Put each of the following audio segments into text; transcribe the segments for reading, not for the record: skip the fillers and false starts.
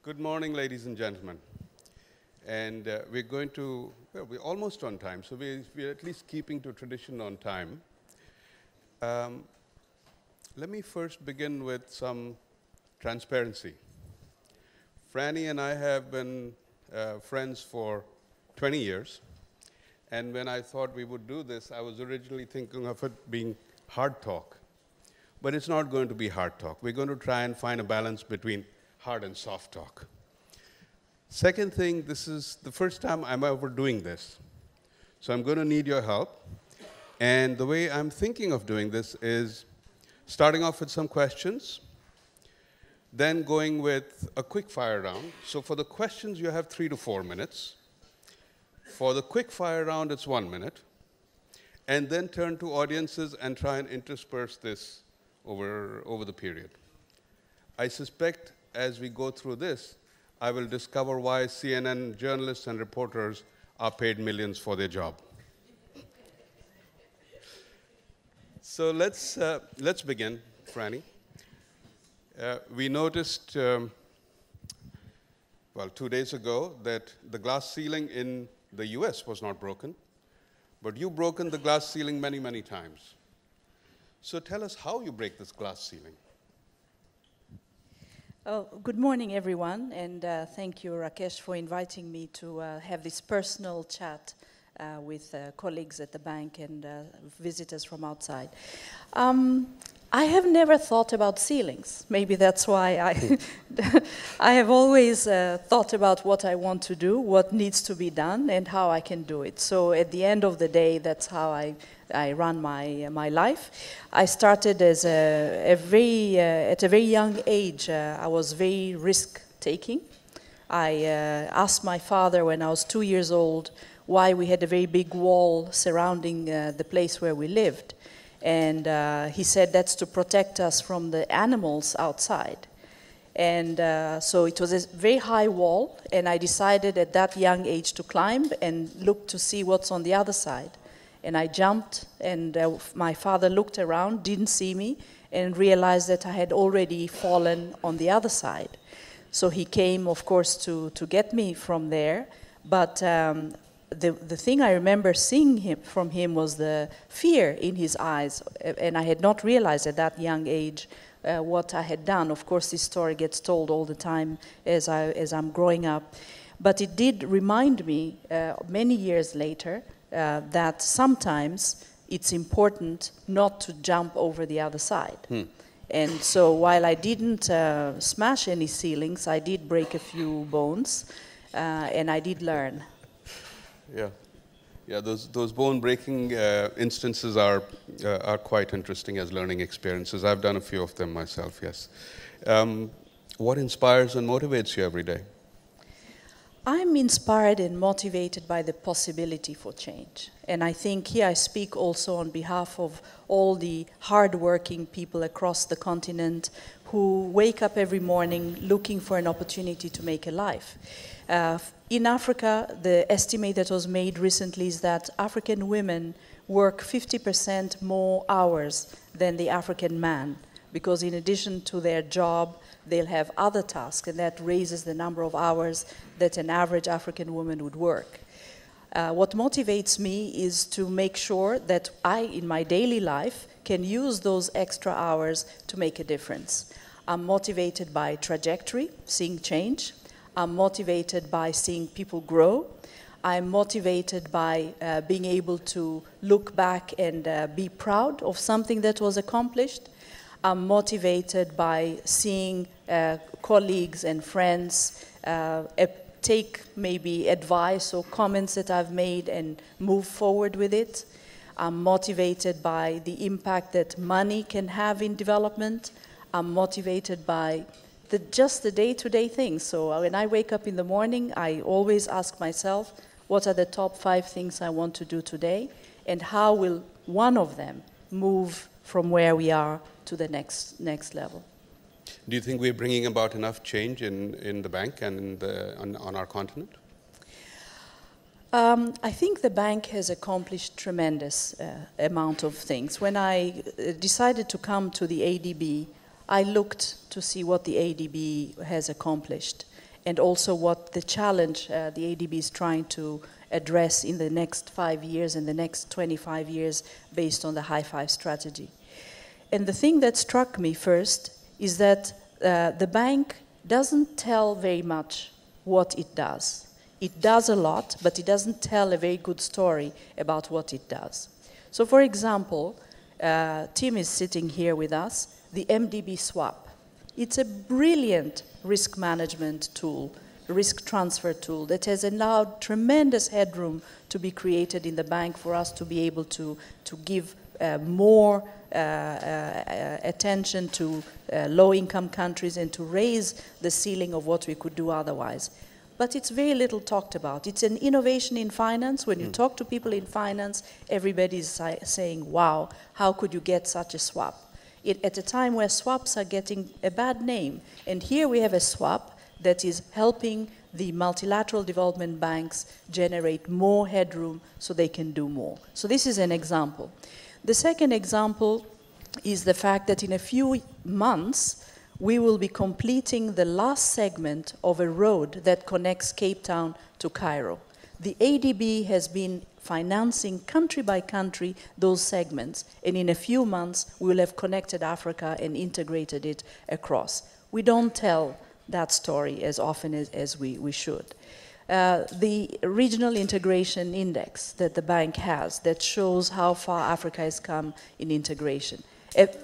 Good morning, ladies and gentlemen. And we're going to, well, we're almost on time, so we're at least keeping to tradition on time. Let me first begin with some transparency. Frannie and I have been friends for 20 years. And when I thought we would do this, I was originally thinking of it being hard talk. But it's not going to be hard talk. We're going to try and find a balance between hard and soft talk. Second thing, this is the first time I'm ever doing this. So I'm going to need your help. And the way I'm thinking of doing this is starting off with some questions, then going with a quick fire round. So for the questions, you have 3 to 4 minutes. For the quick fire round, it's 1 minute. And then turn to audiences and try and intersperse this over the period. I suspect as we go through this, I will discover why CNN journalists and reporters are paid millions for their job. So let's begin, Frannie. We noticed, well, 2 days ago that the glass ceiling in the US was not broken, but you've broken the glass ceiling many, many times. So tell us how you break this glass ceiling. Oh, good morning, everyone, and thank you, Rakesh, for inviting me to have this personal chat with colleagues at the bank and visitors from outside. I have never thought about ceilings. Maybe that's why I have always thought about what I want to do, what needs to be done, and how I can do it. So at the end of the day, that's how I run my life. I started as at a very young age. I was very risk-taking. I asked my father when I was 2 years old why we had a very big wall surrounding the place where we lived. And he said that's to protect us from the animals outside. And so it was a very high wall, and I decided at that young age to climb and look to see what's on the other side. And I jumped, and my father looked around, didn't see me, and realized that I had already fallen on the other side. So he came, of course, to get me from there. But the thing I remember seeing from him was the fear in his eyes. And I had not realized at that young age what I had done. Of course, this story gets told all the time as I'm growing up. But it did remind me many years later that sometimes it's important not to jump over the other side. And so while I didn't smash any ceilings, I did break a few bones, and I did learn. Yeah, those bone-breaking instances are quite interesting as learning experiences. I've done a few of them myself, yes. What inspires and motivates you every day? I'm inspired and motivated by the possibility for change. And I think here I speak also on behalf of all the hard-working people across the continent who wake up every morning looking for an opportunity to make a life. In Africa, the estimate that was made recently is that African women work 50% more hours than the African man, because in addition to their job, they'll have other tasks, and that raises the number of hours that an average African woman would work. What motivates me is to make sure that I, in my daily life, can use those extra hours to make a difference. I'm motivated by trajectory, seeing change. I'm motivated by seeing people grow. I'm motivated by being able to look back and be proud of something that was accomplished. I'm motivated by seeing colleagues and friends take maybe advice or comments that I've made and move forward with it. I'm motivated by the impact that money can have in development. I'm motivated by just the day-to-day things. So when I wake up in the morning, I always ask myself, what are the top 5 things I want to do today? And how will one of them move from where we are to the next level? Do you think we're bringing about enough change in the bank and on our continent? I think the bank has accomplished tremendous amount of things. When I decided to come to the ADB, I looked to see what the ADB has accomplished. and also what the challenge the ADB is trying to address in the next 5 years and the next 25 years based on the High Five strategy. And the thing that struck me first is that the bank doesn't tell very much what it does. It does a lot, but it doesn't tell a very good story about what it does. So for example, Tim is sitting here with us, the MDB swap. It's a brilliant risk management tool, risk transfer tool that has allowed tremendous headroom to be created in the bank for us to be able to give more attention to low-income countries and to raise the ceiling of what we could do otherwise. But it's very little talked about. It's an innovation in finance. When you talk to people in finance, everybody's saying, wow, how could you get such a swap? At a time where swaps are getting a bad name. And here we have a swap that is helping the multilateral development banks generate more headroom so they can do more. So this is an example. The second example is the fact that in a few months, we will be completing the last segment of a road that connects Cape Town to Cairo. The ADB has been financing country by country those segments, and in a few months we will have connected Africa and integrated it across. We don't tell that story as often as we should. The regional integration index that the bank has that shows how far Africa has come in integration.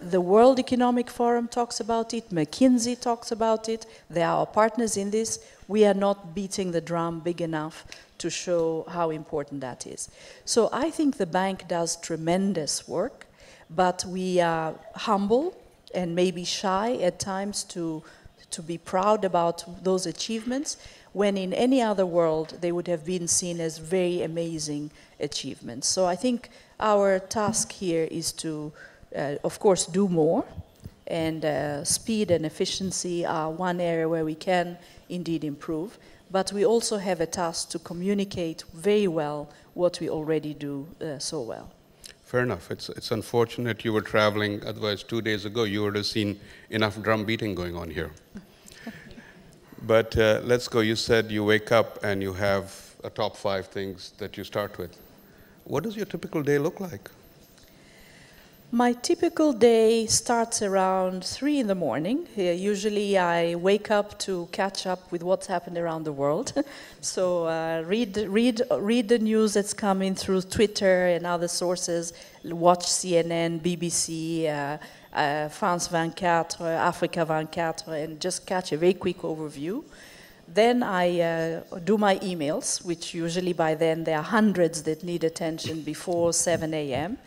The World Economic Forum talks about it, McKinsey talks about it, they are our partners in this. We are not beating the drum big enough to show how important that is. So I think the bank does tremendous work, but we are humble and maybe shy at times to be proud about those achievements, when in any other world they would have been seen as very amazing achievements. So I think our task here is to of course, do more, and speed and efficiency are one area where we can indeed improve, but we also have a task to communicate very well what we already do so well. Fair enough. It's unfortunate you were traveling, otherwise 2 days ago you would have seen enough drum beating going on here. But let's go. You said you wake up and you have a top 5 things that you start with. What does your typical day look like? My typical day starts around 3 in the morning. Usually I wake up to catch up with what's happened around the world. So read the news that's coming through Twitter and other sources, watch CNN, BBC, France 24, Africa 24, and just catch a very quick overview. Then I do my emails, which usually by then there are hundreds that need attention before 7 a.m.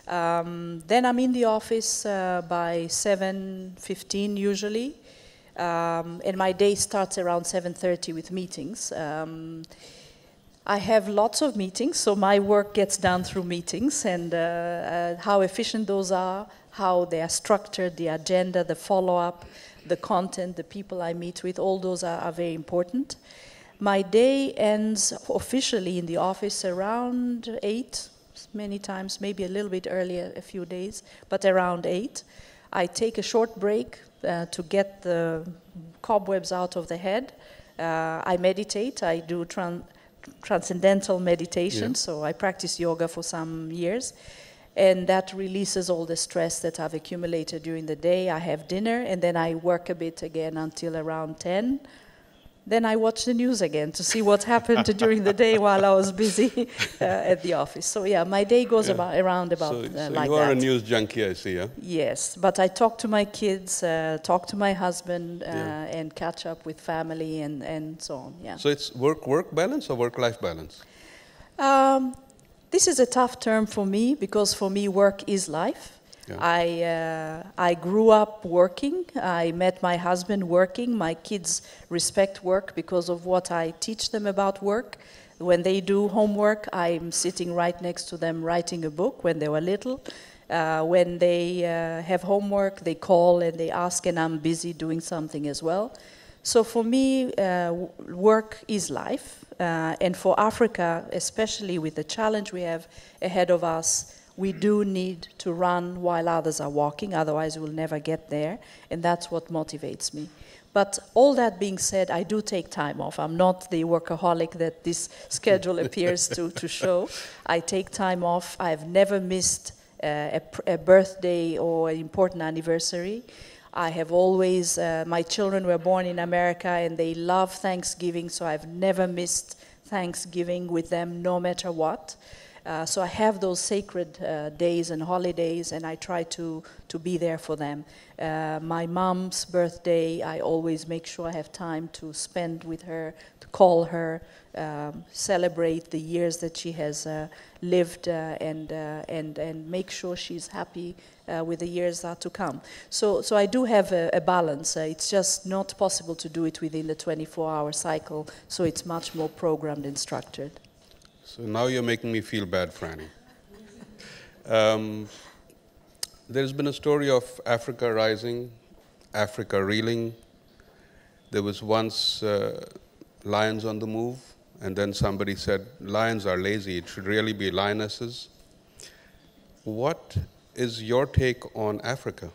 Then I'm in the office by 7:15 usually, and my day starts around 7:30 with meetings. I have lots of meetings, so my work gets done through meetings, and how efficient those are, how they are structured, the agenda, the follow-up, the content, the people I meet with, all those are very important. My day ends officially in the office around 8. Many times, maybe a little bit earlier, a few days, but around 8. I take a short break to get the cobwebs out of the head. I meditate. I do transcendental meditation, so I practice yoga for some years, and that releases all the stress that I've accumulated during the day. I have dinner, and then I work a bit again until around 10. Then I watch the news again to see what happened during the day while I was busy at the office. So yeah, my day goes around like that. You are a news junkie, I see, yeah? Yes, but I talk to my kids, talk to my husband, and catch up with family and so on, yeah. So it's work-work balance or work-life balance? This is a tough term for me, because for me work is life. Yeah. I grew up working. I met my husband working. My kids respect work because of what I teach them about work. When they do homework, I'm sitting right next to them writing a book when they were little. When they have homework, they call and they ask, and I'm busy doing something as well. So for me, work is life. And for Africa, especially with the challenge we have ahead of us, we do need to run while others are walking, otherwise we'll never get there, and that's what motivates me. But all that being said, I do take time off. I'm not the workaholic that this schedule appears to show. I take time off. I've never missed a birthday or an important anniversary. I have always, my children were born in America and they love Thanksgiving, so I've never missed Thanksgiving with them no matter what. So I have those sacred days and holidays, and I try to be there for them. My mom's birthday, I always make sure I have time to spend with her, to call her, celebrate the years that she has lived, and make sure she's happy with the years that are to come. So I do have a balance. It's just not possible to do it within the 24-hour cycle, so it's much more programmed and structured. So now you're making me feel bad, Frannie. There's been a story of Africa rising, Africa reeling. There was once lions on the move, and then somebody said, lions are lazy, it should really be lionesses. What is your take on Africa?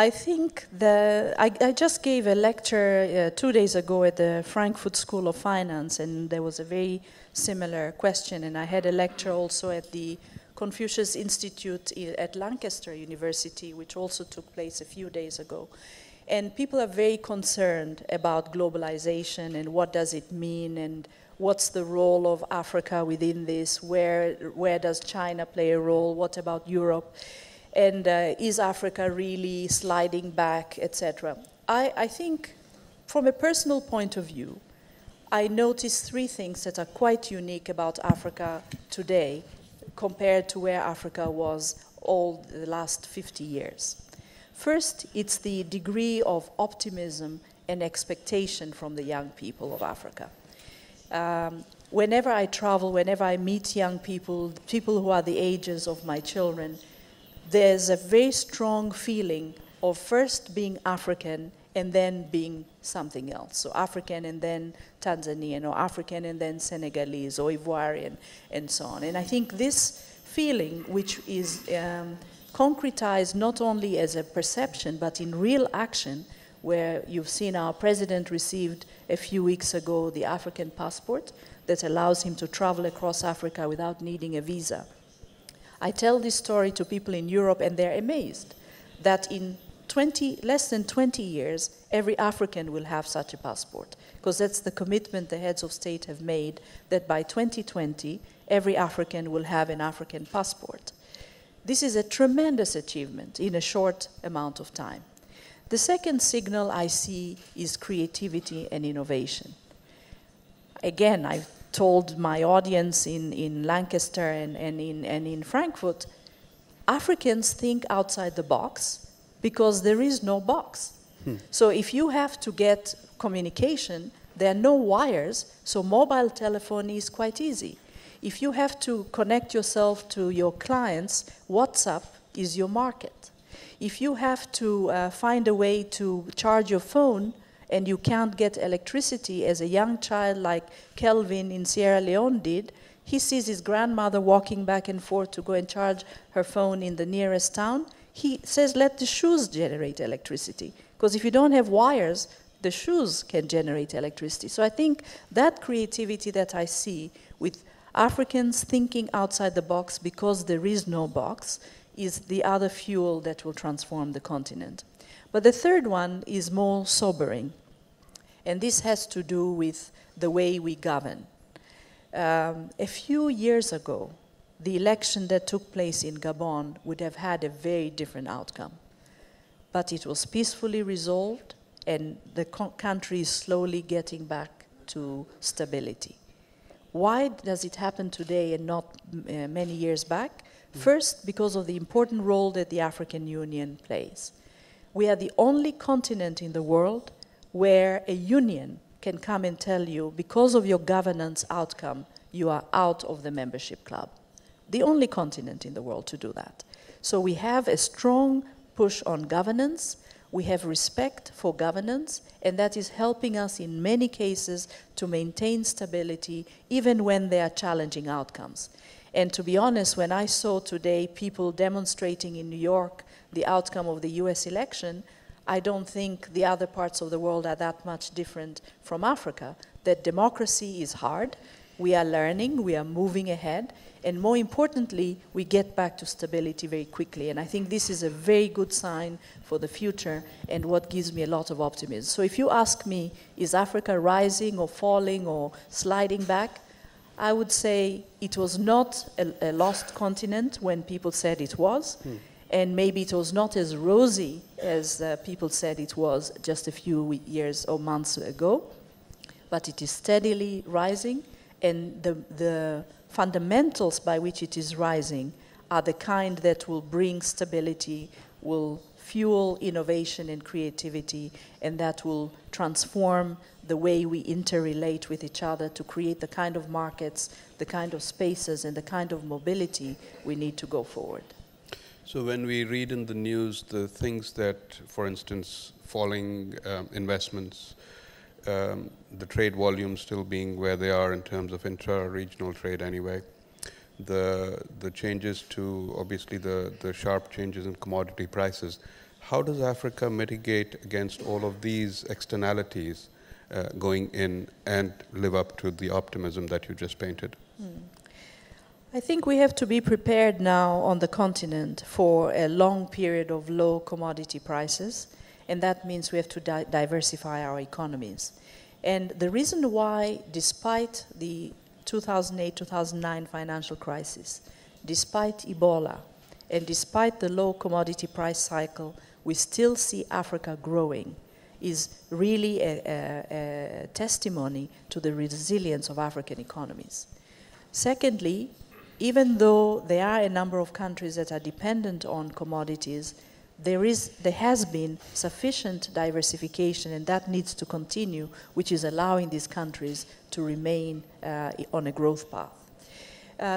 I think I just gave a lecture 2 days ago at the Frankfurt School of Finance, and there was a very similar question, and I had a lecture also at the Confucius Institute at Lancaster University, which also took place a few days ago. And people are very concerned about globalization and what does it mean and what's the role of Africa within this, where does China play a role, what about Europe, and is Africa really sliding back, etc. I think from a personal point of view, I noticed 3 things that are quite unique about Africa today compared to where Africa was all the last 50 years. First, it's the degree of optimism and expectation from the young people of Africa. Whenever I travel, whenever I meet young people, people who are the ages of my children, there's a very strong feeling of first being African and then being something else. So African and then Tanzanian, or African and then Senegalese, or Ivoirian, and so on. And I think this feeling, which is concretized not only as a perception, but in real action, where you've seen our president received a few weeks ago the African passport that allows him to travel across Africa without needing a visa. I tell this story to people in Europe and they're amazed that in less than 20 years, every African will have such a passport, because that's the commitment the heads of state have made, that by 2020, every African will have an African passport. This is a tremendous achievement in a short amount of time. The second signal I see is creativity and innovation. Again, I've told my audience in Lancaster and in Frankfurt, Africans think outside the box because there is no box. So if you have to get communication, there are no wires, so mobile telephony is quite easy. If you have to connect yourself to your clients, WhatsApp is your market. If you have to find a way to charge your phone and you can't get electricity, as a young child like Kelvin in Sierra Leone did, he sees his grandmother walking back and forth to go and charge her phone in the nearest town. He says, let the shoes generate electricity. Because if you don't have wires, the shoes can generate electricity. So I think that creativity that I see with Africans thinking outside the box because there is no box is the other fuel that will transform the continent. But the third one is more sobering. And this has to do with the way we govern. A few years ago, the election that took place in Gabon would have had a very different outcome. But it was peacefully resolved, and the country is slowly getting back to stability. Why does it happen today and not many years back? First, because of the important role that the African Union plays. We are the only continent in the world where a union can come and tell you, because of your governance outcome, you are out of the membership club. The only continent in the world to do that. So we have a strong push on governance, we have respect for governance, and that is helping us in many cases to maintain stability, even when there are challenging outcomes. And to be honest, when I saw today people demonstrating in New York the outcome of the US election, I don't think the other parts of the world are that much different from Africa, that democracy is hard, we are learning, we are moving ahead, and more importantly, we get back to stability very quickly. And I think this is a very good sign for the future and what gives me a lot of optimism. So if you ask me, is Africa rising or falling or sliding back? I would say it was not a lost continent when people said it was. And maybe it was not as rosy as people said it was just a few years or months ago, but it is steadily rising, and the fundamentals by which it is rising are the kind that will bring stability, will fuel innovation and creativity, and that will transform the way we interrelate with each other to create the kind of markets, the kind of spaces, and the kind of mobility we need to go forward. So when we read in the news the things that, for instance, falling investments, the trade volumes still being where they are in terms of intra-regional trade anyway, the changes to, obviously, the sharp changes in commodity prices, how does Africa mitigate against all of these externalities going in and live up to the optimism that you just painted? I think we have to be prepared now on the continent for a long period of low commodity prices, and that means we have to diversify our economies. And the reason why, despite the 2008-2009 financial crisis, despite Ebola, and despite the low commodity price cycle, we still see Africa growing, is really a testimony to the resilience of African economies. Secondly, even though there are a number of countries that are dependent on commodities, there has been sufficient diversification, and that needs to continue, which is allowing these countries to remain on a growth path.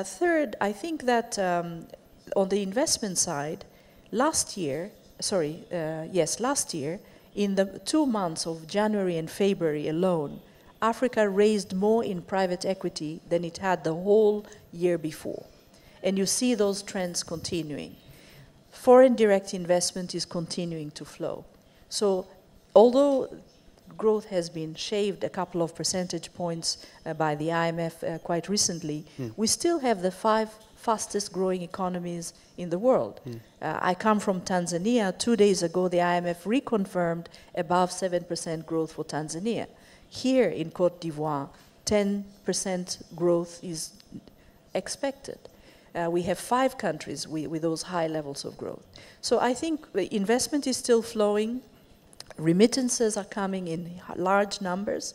Third, I think that on the investment side, last year, in the 2 months of January and February alone, Africa raised more in private equity than it had the whole year before. And you see those trends continuing. Foreign direct investment is continuing to flow. So although growth has been shaved a couple of percentage points by the IMF quite recently, we still have the 5 fastest growing economies in the world. I come from Tanzania. 2 days ago, the IMF reconfirmed above 7% growth for Tanzania. Here in Côte d'Ivoire, 10% growth is expected. We have 5 countries with those high levels of growth. So I think investment is still flowing. Remittances are coming in large numbers.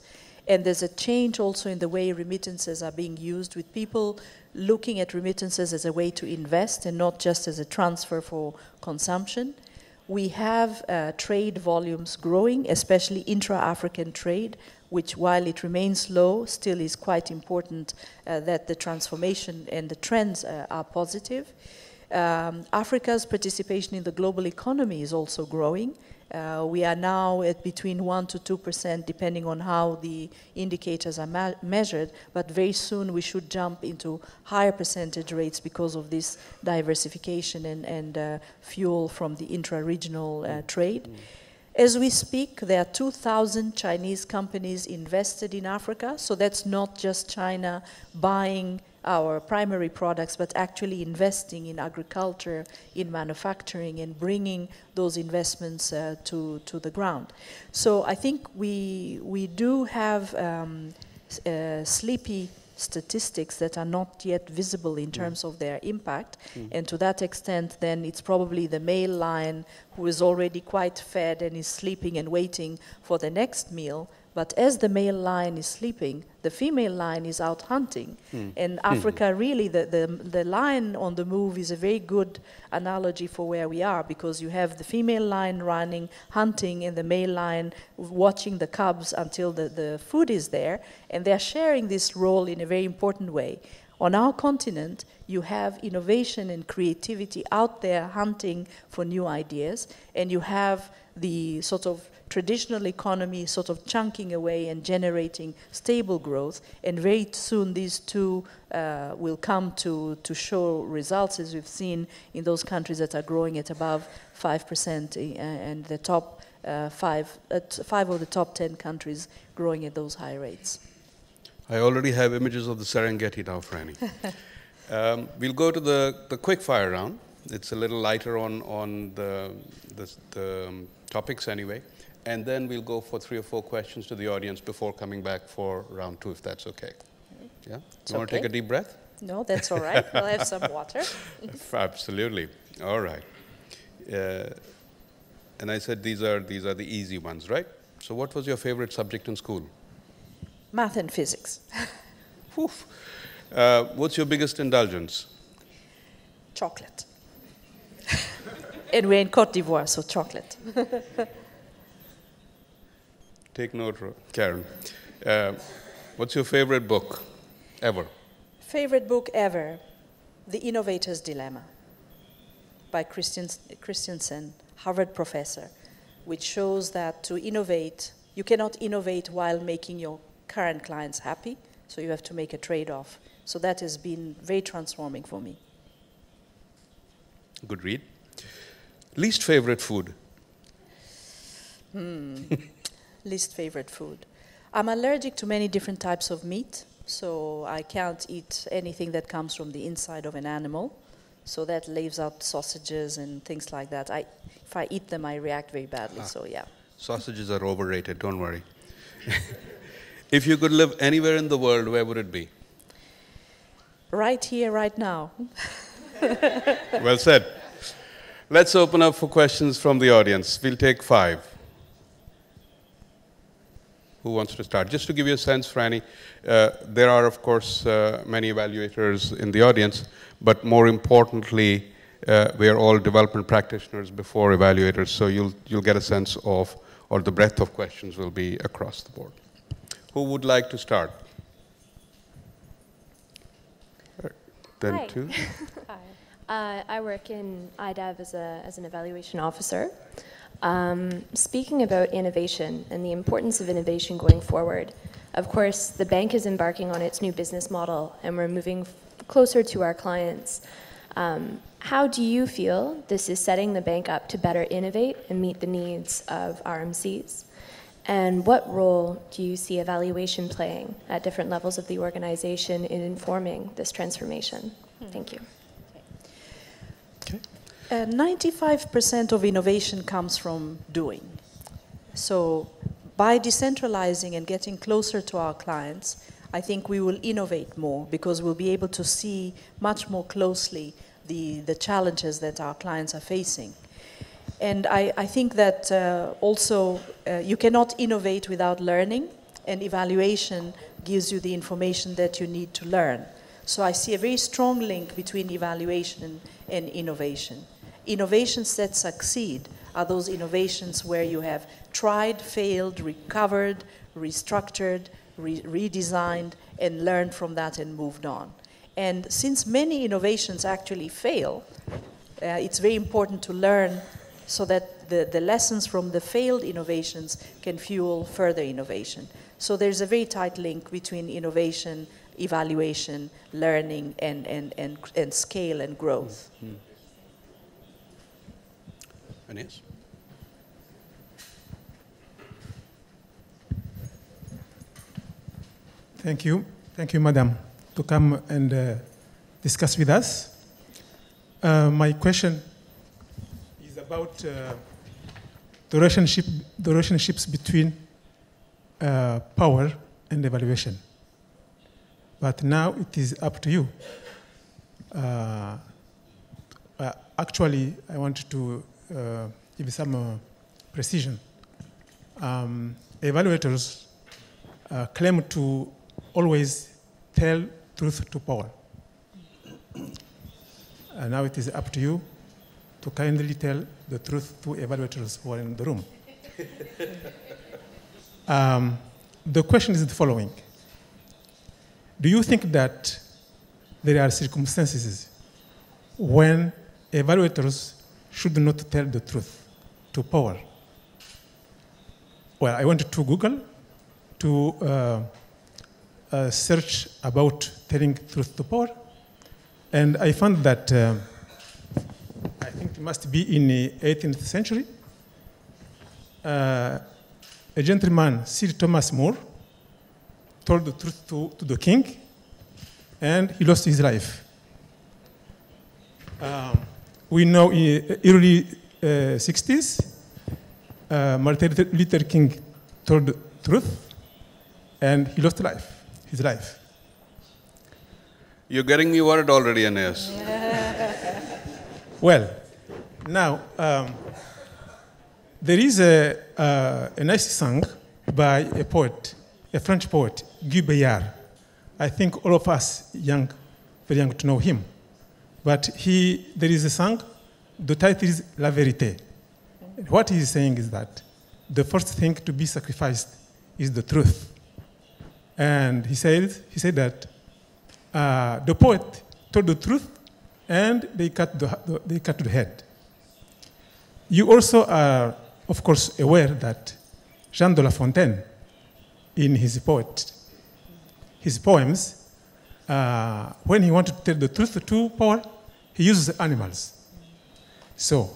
And there's a change also in the way remittances are being used, with people looking at remittances as a way to invest and not just as a transfer for consumption. We have trade volumes growing, especially intra-African trade, which, while it remains low, still is quite important that the transformation and the trends are positive. Africa's participation in the global economy is also growing. We are now at between 1% to 2%, depending on how the indicators are measured, but very soon we should jump into higher percentage rates because of this diversification and fuel from the intra-regional trade. As we speak, there are 2,000 Chinese companies invested in Africa, so that's not just China buying our primary products, but actually investing in agriculture, in manufacturing, and bringing those investments to the ground. So I think we do have sleepy statistics that are not yet visible in terms of their impact, and to that extent then it's probably the male lion who is already quite fed and is sleeping and waiting for the next meal. But as the male lion is sleeping, the female lion is out hunting. And Africa, really, the lion on the move is a very good analogy for where we are, because you have the female lion running, hunting, and the male lion watching the cubs until the food is there. And they're sharing this role in a very important way. On our continent, you have innovation and creativity out there hunting for new ideas, and you have the sort of traditional economy sort of chunking away and generating stable growth, and very soon these two will come to show results, as we've seen in those countries that are growing at above 5%, and the top five of the top 10 countries growing at those high rates. I already have images of the Serengeti now, Frannie. We'll go to the quick fire round. It's a little lighter on the topics anyway. And then we'll go for 3 or 4 questions to the audience before coming back for round 2, if that's okay. Yeah? You want to take a deep breath? No, that's all right. I'll have some water. Absolutely. All right. And I said these are the easy ones, right? So what was your favorite subject in school? Math and physics. What's your biggest indulgence? Chocolate. And we're in Côte d'Ivoire, so chocolate. Take note, Karen. What's your favorite book ever? Favorite book ever, The Innovator's Dilemma by Christensen, Harvard professor, which shows that to innovate, you cannot innovate while making your current clients happy, so you have to make a trade-off. So that has been very transforming for me. Good read. Least favorite food? Least favorite food. I'm allergic to many different types of meat, so I can't eat anything that comes from the inside of an animal. So that leaves out sausages and things like that. If I eat them, I react very badly, so yeah. Sausages are overrated, don't worry. If you could live anywhere in the world, where would it be? Right here, right now. Well said. Let's open up for questions from the audience. We'll take 5. Who wants to start? Just to give you a sense, Frannie, there are, of course, many evaluators in the audience, but more importantly, we are all development practitioners before evaluators, so you'll get a sense of, or the breadth of questions will be across the board. Who would like to start? Then Hi. 2. Hi. I work in IDAV as an evaluation officer. Speaking about innovation and the importance of innovation going forward, of course, the bank is embarking on its new business model and we're moving closer to our clients. How do you feel this is setting the bank up to better innovate and meet the needs of RMCs? And what role do you see evaluation playing at different levels of the organization in informing this transformation? Thank you. Okay. 95% of innovation comes from doing. So by decentralizing and getting closer to our clients, I think we will innovate more because we'll be able to see much more closely the challenges that our clients are facing. And I think that also you cannot innovate without learning, and evaluation gives you the information that you need to learn. So I see a very strong link between evaluation and innovation. Innovations that succeed are those innovations where you have tried, failed, recovered, restructured, redesigned, and learned from that and moved on. And since many innovations actually fail, it's very important to learn so that the lessons from the failed innovations can fuel further innovation. So there's a very tight link between innovation, evaluation, learning, and scale and growth. Anis? Thank you, Madam, to come and discuss with us. My question is about the relationships between power and evaluation. But now it is up to you. Actually, I want to give some precision. Evaluators claim to always tell truth to power. Now it is up to you to kindly tell the truth to evaluators who are in the room. The question is the following. Do you think that there are circumstances when evaluators should not tell the truth to power? Well, I went to Google to search about telling truth to power, and I found that I think it must be in the 18th century. a gentleman, Sir Thomas More, told the truth to the king, and he lost his life. We know in early 60s, Martin Luther King told the truth, and he lost his life. You're getting me worried already, Aeneas. Well, now, there is a nice song by a poet, a French poet, Guy Bayard. I think all of us very young to know him. But there is a song, the title is La Vérité. What he's saying is that the first thing to be sacrificed is the truth. And he said that the poet told the truth, and they cut the head. You also are, of course, aware that Jean de La Fontaine, in his poems, when he wanted to tell the truth to power, he uses animals. So,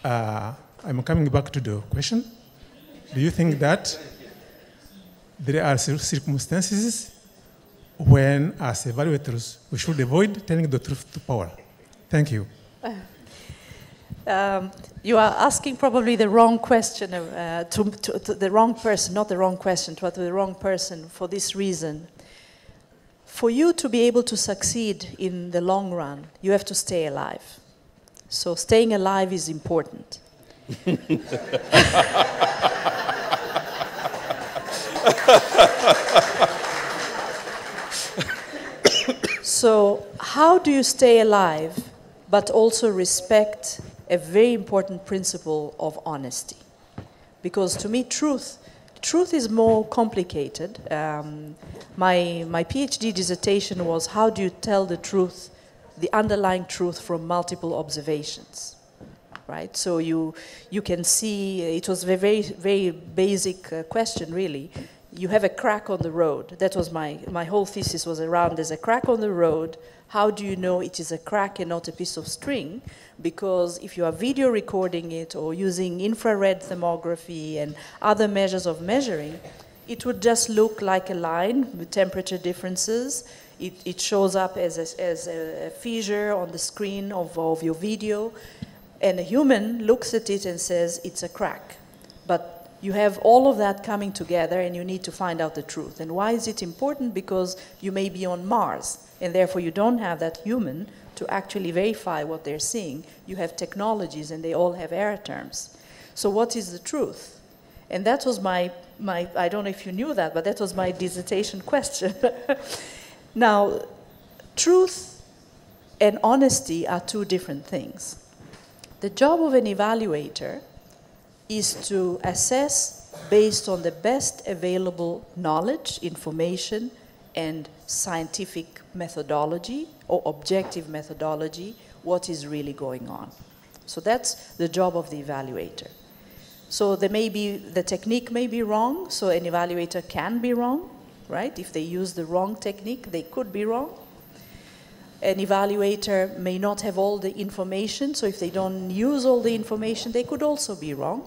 I'm coming back to the question. Do you think that there are circumstances when, as evaluators, we should avoid telling the truth to power? Thank you. You are asking probably the wrong question to the wrong person, not the wrong question, but to the wrong person for this reason. For you to be able to succeed in the long run, you have to stay alive. So staying alive is important. So how do you stay alive but also respect a very important principle of honesty? Because to me, truth is more complicated. My PhD dissertation was how do you tell the truth, the underlying truth from multiple observations, right? So you can see, it was a very, very basic question really. You have a crack on the road. That was my whole thesis was around, there's a crack on the road. How do you know it is a crack and not a piece of string? Because if you are video recording it or using infrared thermography and other measures of measuring, it would just look like a line with temperature differences. It shows up as a fissure on the screen of your video. And a human looks at it and says, it's a crack. But you have all of that coming together and you need to find out the truth. And why is it important? Because you may be on Mars and therefore you don't have that human to actually verify what they're seeing. You have technologies and they all have error terms. So what is the truth? And that was my I don't know if you knew that, but that was my dissertation question. Now, truth and honesty are two different things. The job of an evaluator is to assess based on the best available knowledge, information, and scientific methodology or objective methodology, what is really going on. So that's the job of the evaluator. So the technique may be wrong, so an evaluator can be wrong, right? If they use the wrong technique, they could be wrong. An evaluator may not have all the information, so if they don't use all the information, they could also be wrong.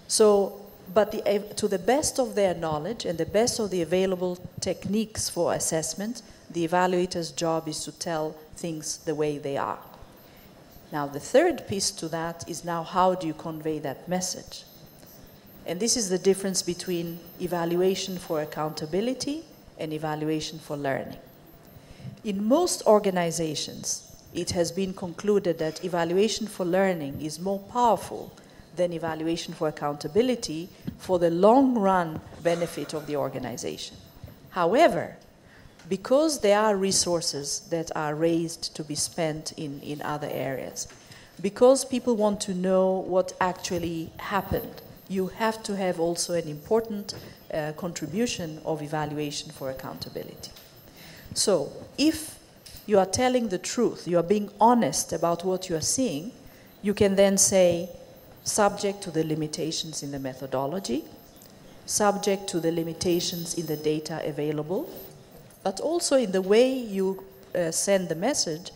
So, but to the best of their knowledge and the best of the available techniques for assessment, the evaluator's job is to tell things the way they are. Now, the third piece to that is now how do you convey that message? And this is the difference between evaluation for accountability and evaluation for learning. In most organizations, it has been concluded that evaluation for learning is more powerful than evaluation for accountability for the long-run benefit of the organization. However, because there are resources that are raised to be spent in other areas, because people want to know what actually happened, you have to have also an important contribution of evaluation for accountability. So if you are telling the truth, you are being honest about what you are seeing, you can then say, subject to the limitations in the methodology, subject to the limitations in the data available, but also in the way you send the message,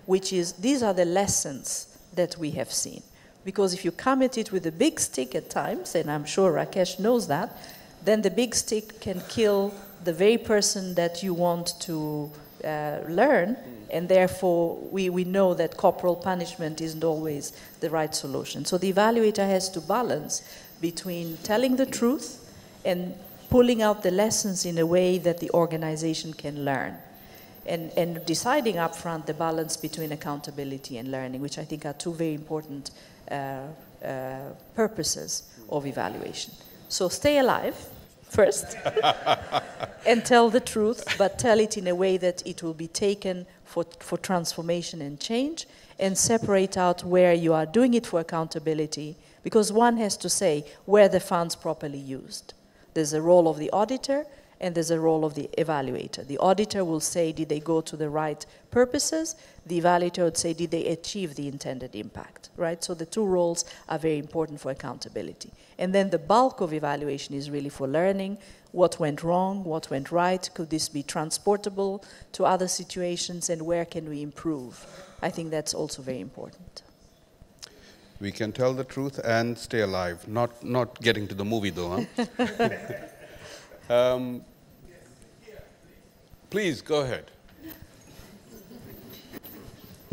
which is, these are the lessons that we have seen. Because if you come at it with a big stick at times, and I'm sure Rakesh knows that, then the big stick can kill the very person that you want to learn, and therefore we know that corporal punishment isn't always the right solution. So the evaluator has to balance between telling the truth and pulling out the lessons in a way that the organization can learn. And deciding upfront the balance between accountability and learning, which I think are two very important purposes of evaluation. So stay alive first and tell the truth, but tell it in a way that it will be taken for transformation and change, and separate out where you are doing it for accountability, because one has to say where the funds properly used. There's a role of the auditor and there's a role of the evaluator. The auditor will say, did they go to the right purposes? The evaluator would say, did they achieve the intended impact, right? So the two roles are very important for accountability. And then the bulk of evaluation is really for learning what went wrong, what went right, could this be transportable to other situations, and where can we improve? I think that's also very important. We can tell the truth and stay alive, not getting to the movie though, huh? Please, go ahead.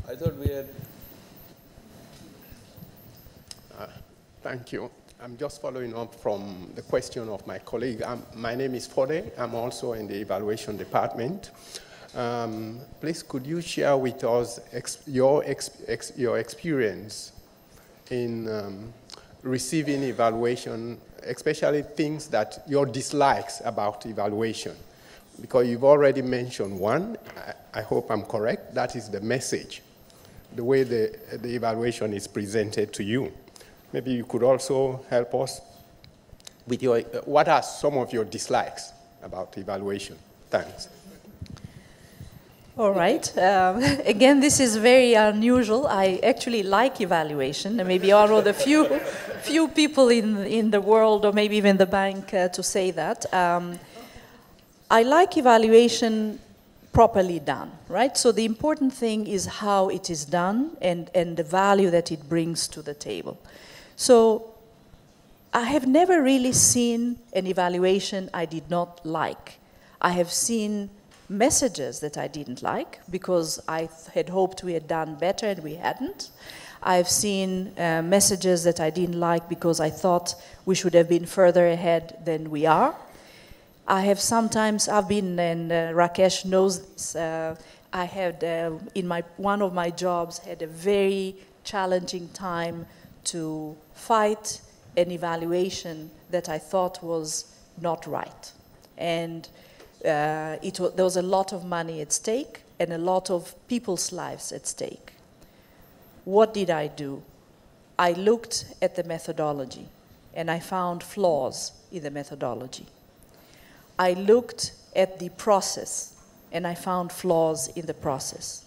I thought we had... Thank you. I'm just following up from the question of my colleague. My name is Fode. I'm also in the evaluation department. Please, could you share with us your experience in receiving evaluation, especially things that your dislikes about evaluation? Because you've already mentioned one, I hope I'm correct, that is the message, the way the evaluation is presented to you. Maybe you could also help us with what are some of your dislikes about evaluation? Thanks. All right. Again, this is very unusual. I actually like evaluation, and maybe one of the few people in the world, or maybe even the bank, to say that. I like evaluation properly done, right? So the important thing is how it is done and the value that it brings to the table. So I have never really seen an evaluation I did not like. I have seen messages that I didn't like because I had hoped we had done better and we hadn't. I've seen messages that I didn't like because I thought we should have been further ahead than we are. I have sometimes, I've been, and Rakesh knows this, I had, in one of my jobs, had a very challenging time to fight an evaluation that I thought was not right. And there was a lot of money at stake and a lot of people's lives at stake. What did I do? I looked at the methodology and I found flaws in the methodology. I looked at the process and I found flaws in the process.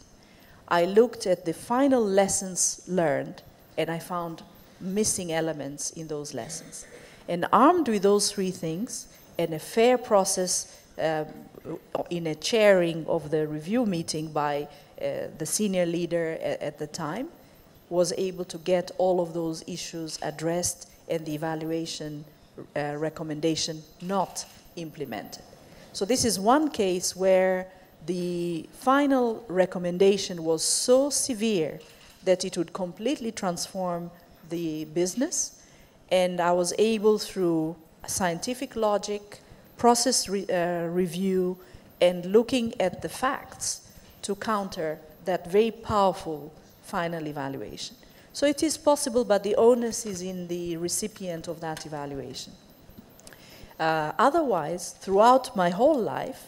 I looked at the final lessons learned and I found missing elements in those lessons. And armed with those three things and a fair process in a chairing of the review meeting by the senior leader at the time, was able to get all of those issues addressed and the evaluation recommendation not implemented. So this is one case where the final recommendation was so severe that it would completely transform the business, and I was able, through scientific logic, process review, and looking at the facts, to counter that very powerful final evaluation. So it is possible, but the onus is in the recipient of that evaluation. Otherwise, throughout my whole life,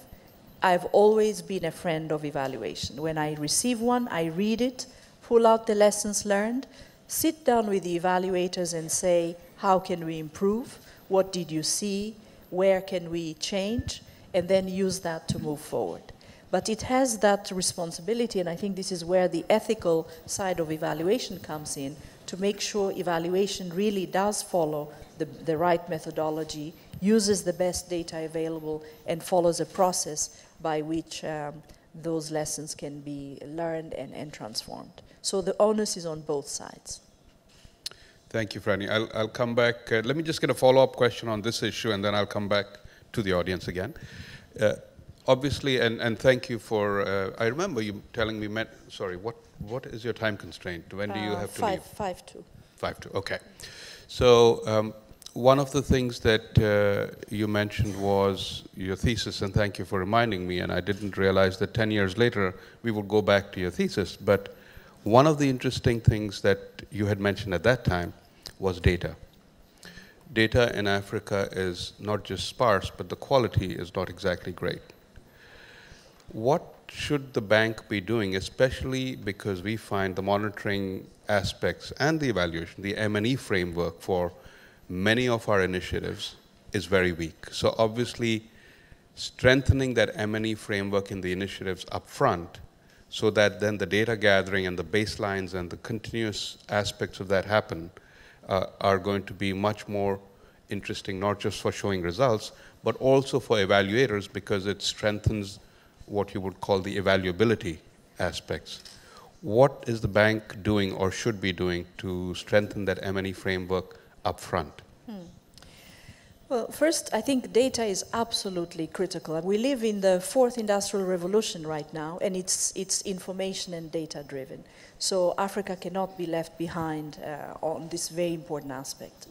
I've always been a friend of evaluation. When I receive one, I read it, pull out the lessons learned, sit down with the evaluators and say, how can we improve? What did you see? Where can we change? And then use that to move forward. But it has that responsibility, and I think this is where the ethical side of evaluation comes in, to make sure evaluation really does follow the right methodology, uses the best data available, and follows a process by which those lessons can be learned and transformed. So the onus is on both sides. Thank you, Frannie. I'll come back. Let me just get a follow-up question on this issue, and then I'll come back to the audience again. Obviously, and thank you for, I remember you telling me, sorry, what is your time constraint? When do you have to leave? 5-2. 5-2, okay. So one of the things that you mentioned was your thesis, and thank you for reminding me, and I didn't realize that 10 years later we would go back to your thesis, but one of the interesting things that you had mentioned at that time was data. Data in Africa is not just sparse, but the quality is not exactly great. What should the bank be doing, especially because we find the monitoring aspects and the evaluation, the M&E framework for many of our initiatives is very weak. So obviously, strengthening that M&E framework in the initiatives up front so that then the data gathering and the baselines and the continuous aspects of that happen are going to be much more interesting, not just for showing results, but also for evaluators because it strengthens what you would call the evaluability aspects. What is the bank doing or should be doing to strengthen that M&E framework up front? Well, first, I think data is absolutely critical. We live in the fourth industrial revolution right now, and it's information and data driven. So Africa cannot be left behind on this very important aspect.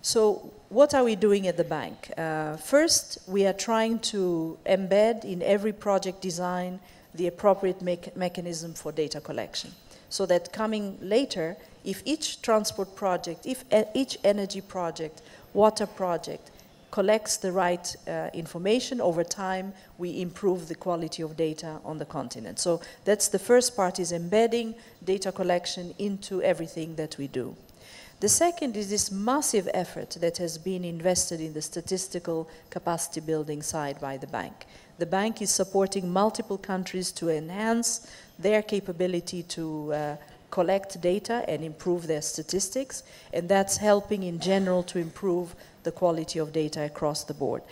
So what are we doing at the bank? First, we are trying to embed in every project design the appropriate mechanism for data collection. So that coming later, if each transport project, if each energy project, water project collects the right information over time, we improve the quality of data on the continent. So that's the first part, is embedding data collection into everything that we do. The second is this massive effort that has been invested in the statistical capacity building side by the bank. The bank is supporting multiple countries to enhance their capability to collect data and improve their statistics, and that's helping in general to improve the quality of data across the board.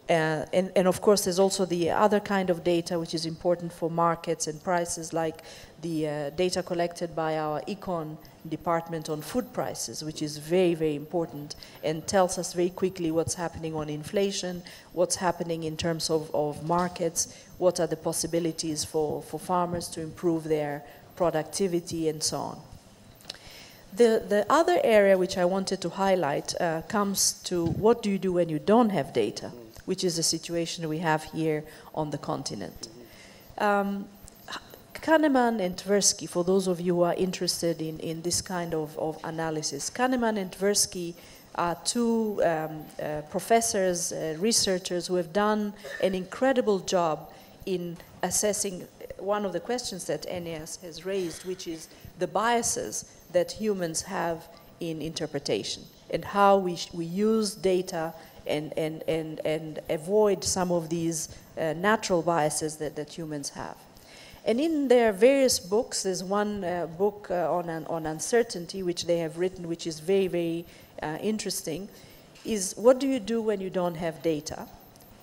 And of course, there's also the other kind of data which is important for markets and prices, like the data collected by our econ department on food prices, which is very, very important and tells us very quickly what's happening on inflation, what's happening in terms of markets, what are the possibilities for farmers to improve their productivity and so on. The other area which I wanted to highlight comes to what do you do when you don't have data, which is the situation we have here on the continent. Kahneman and Tversky, for those of you who are interested in this kind of analysis, Kahneman and Tversky are two professors, researchers who have done an incredible job in assessing one of the questions that Eneas has raised, which is the biases that humans have in interpretation and how we use data and avoid some of these natural biases that humans have. And in their various books, there's one book on uncertainty which they have written, which is very, very interesting, is what do you do when you don't have data?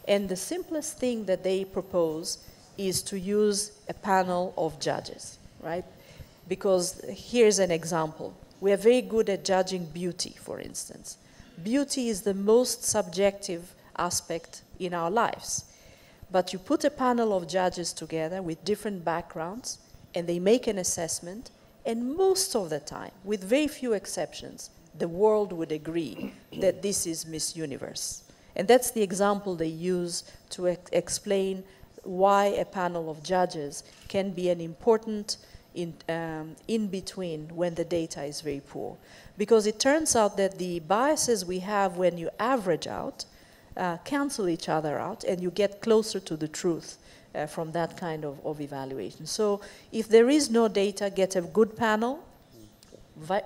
And the simplest thing that they propose is to use a panel of judges, right? Because here's an example. We are very good at judging beauty, for instance. Beauty is the most subjective aspect in our lives. But you put a panel of judges together with different backgrounds, and they make an assessment, and most of the time, with very few exceptions, the world would agree that this is Miss Universe. And that's the example they use to explain why a panel of judges can be an important in-between when the data is very poor. Because it turns out that the biases we have when you average out cancel each other out, and you get closer to the truth from that kind of evaluation. So if there is no data, get a good panel,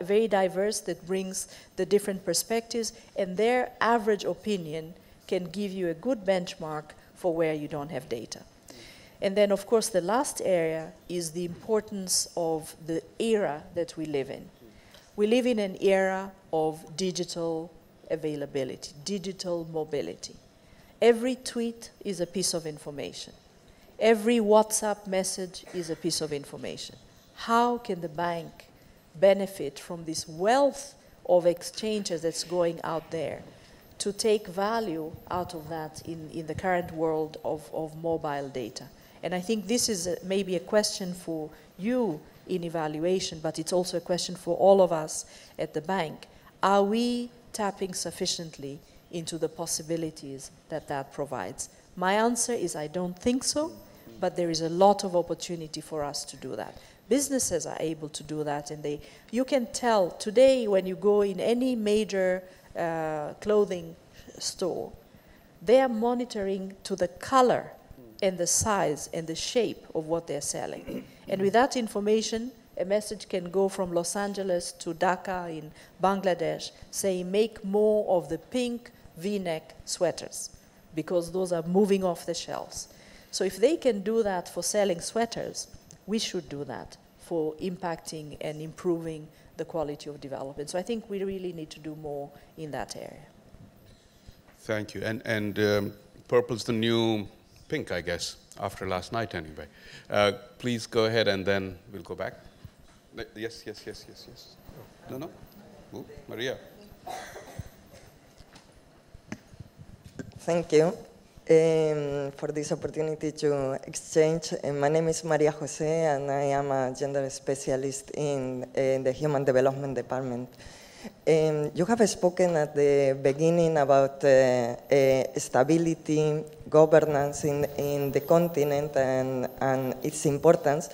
very diverse, that brings the different perspectives, and their average opinion can give you a good benchmark for where you don't have data. And then, of course, the last area is the importance of the era that we live in. We live in an era of digital availability, digital mobility. Every tweet is a piece of information. Every WhatsApp message is a piece of information. How can the bank benefit from this wealth of exchanges that's going out there to take value out of that in the current world of mobile data. And I think this is maybe a question for you in evaluation, but it's also a question for all of us at the bank. Are we tapping sufficiently into the possibilities that that provides? My answer is I don't think so, but there is a lot of opportunity for us to do that. Businesses are able to do that, and you can tell today when you go in any major clothing store, they are monitoring to the color and the size and the shape of what they're selling. And with that information, a message can go from Los Angeles to Dhaka in Bangladesh saying make more of the pink V-neck sweaters because those are moving off the shelves. So if they can do that for selling sweaters, we should do that for impacting and improving the quality of development. So I think we really need to do more in that area. Thank you. And purple's the new pink, I guess, after last night anyway. Please go ahead and then we'll go back. Yes. No? Ooh, Maria. Thank you for this opportunity to exchange. My name is Maria Jose, and I am a gender specialist in the Human Development Department. You have spoken at the beginning about stability, governance in the continent and its importance.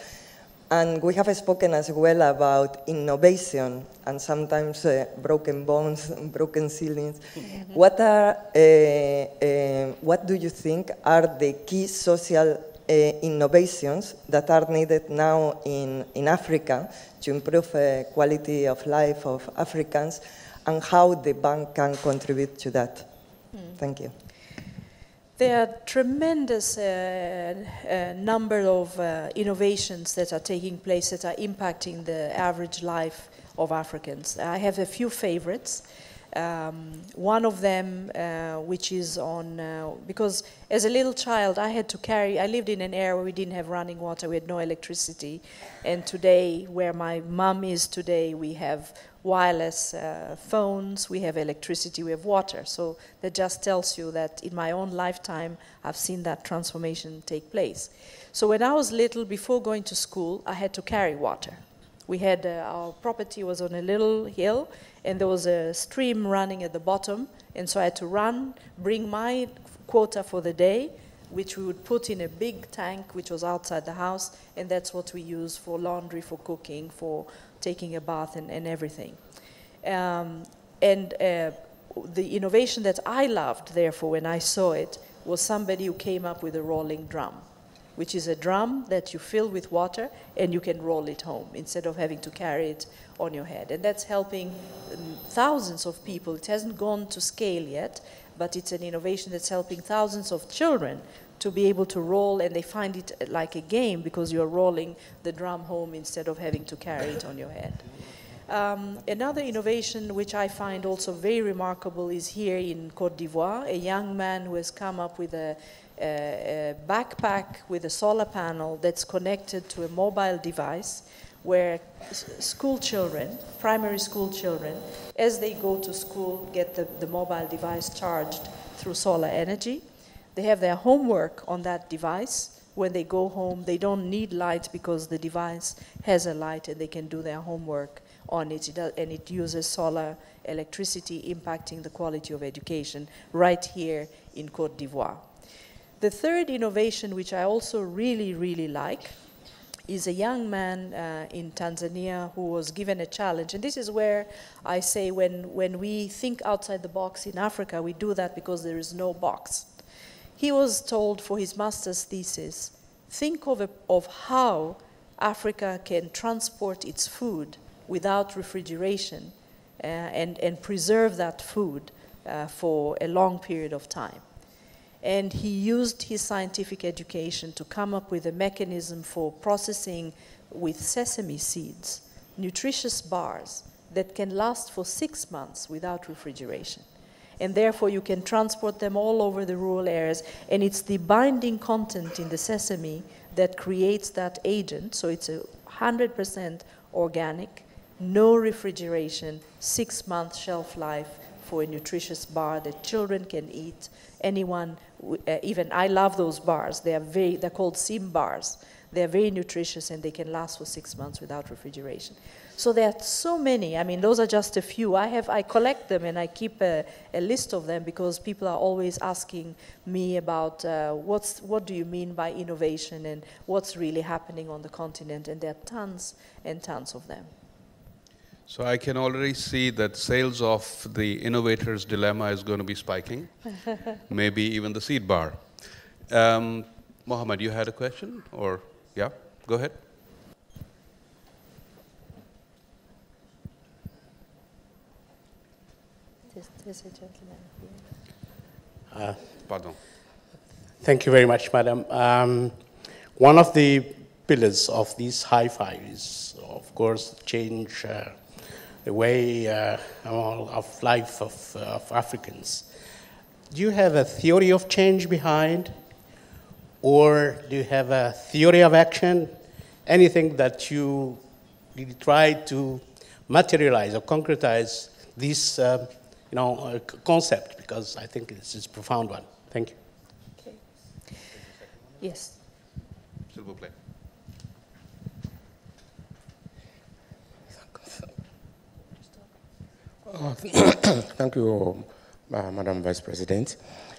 And we have spoken as well about innovation and sometimes broken bones, broken ceilings. What do you think are the key social innovations that are needed now in Africa to improve quality of life of Africans, and how the bank can contribute to that? Thank you. There are tremendous number of innovations that are taking place that are impacting the average life of Africans. I have a few favorites. One of them, which is on, because as a little child I lived in an area where we didn't have running water, we had no electricity, and today, where my mom is today, we have wireless phones, we have electricity, we have water. So that just tells you that in my own lifetime, I've seen that transformation take place. So when I was little, before going to school, I had to carry water. We had, our property was on a little hill, and there was a stream running at the bottom, and so I had to run, bring my quota for the day, which we would put in a big tank, which was outside the house, and that's what we use for laundry, for cooking, for taking a bath and everything. The innovation that I loved, therefore, when I saw it, was somebody who came up with a rolling drum, which is a drum that you fill with water and you can roll it home instead of having to carry it on your head. And that's helping thousands of people. It hasn't gone to scale yet, but it's an innovation that's helping thousands of children to be able to roll, and they find it like a game because you're rolling the drum home instead of having to carry it on your head. Another innovation which I find also very remarkable is here in Côte d'Ivoire, a young man who has come up with a backpack with a solar panel that's connected to a mobile device where school children, primary school children, as they go to school, get the mobile device charged through solar energy. They have their homework on that device. When they go home, they don't need light because the device has a light and they can do their homework on it. And it uses solar electricity, impacting the quality of education right here in Côte d'Ivoire. The third innovation, which I also really, really like, is a young man in Tanzania who was given a challenge. And this is where I say when we think outside the box in Africa, we do that because there is no box. He was told for his master's thesis, think of how Africa can transport its food without refrigeration and preserve that food for a long period of time. And he used his scientific education to come up with a mechanism for processing with sesame seeds, nutritious bars that can last for 6 months without refrigeration. And therefore you can transport them all over the rural areas, and it's the binding content in the sesame that creates that agent, so it's 100% organic, no refrigeration, 6-month shelf life for a nutritious bar that children can eat. Anyone, even I love those bars. They're called SIM bars. They're very nutritious and they can last for 6 months without refrigeration. So there are so many. I mean, those are just a few. I collect them and I keep a list of them because people are always asking me about what do you mean by innovation and what's really happening on the continent, and there are tons and tons of them. So I can already see that sales of the innovator's dilemma is going to be spiking, maybe even the seed bar. Mohammed, you had a question? Or, yeah, go ahead. There's a gentleman here. Pardon. Thank you very much, Madam. One of the pillars of these high five is, of course, change the way of life of Africans. Do you have a theory of change behind, or do you have a theory of action? Anything that you really try to materialize or concretize this concept, because I think this is a profound one. Thank you. Okay. Yes. S'il vous plaît. Thank you, Madam Vice President.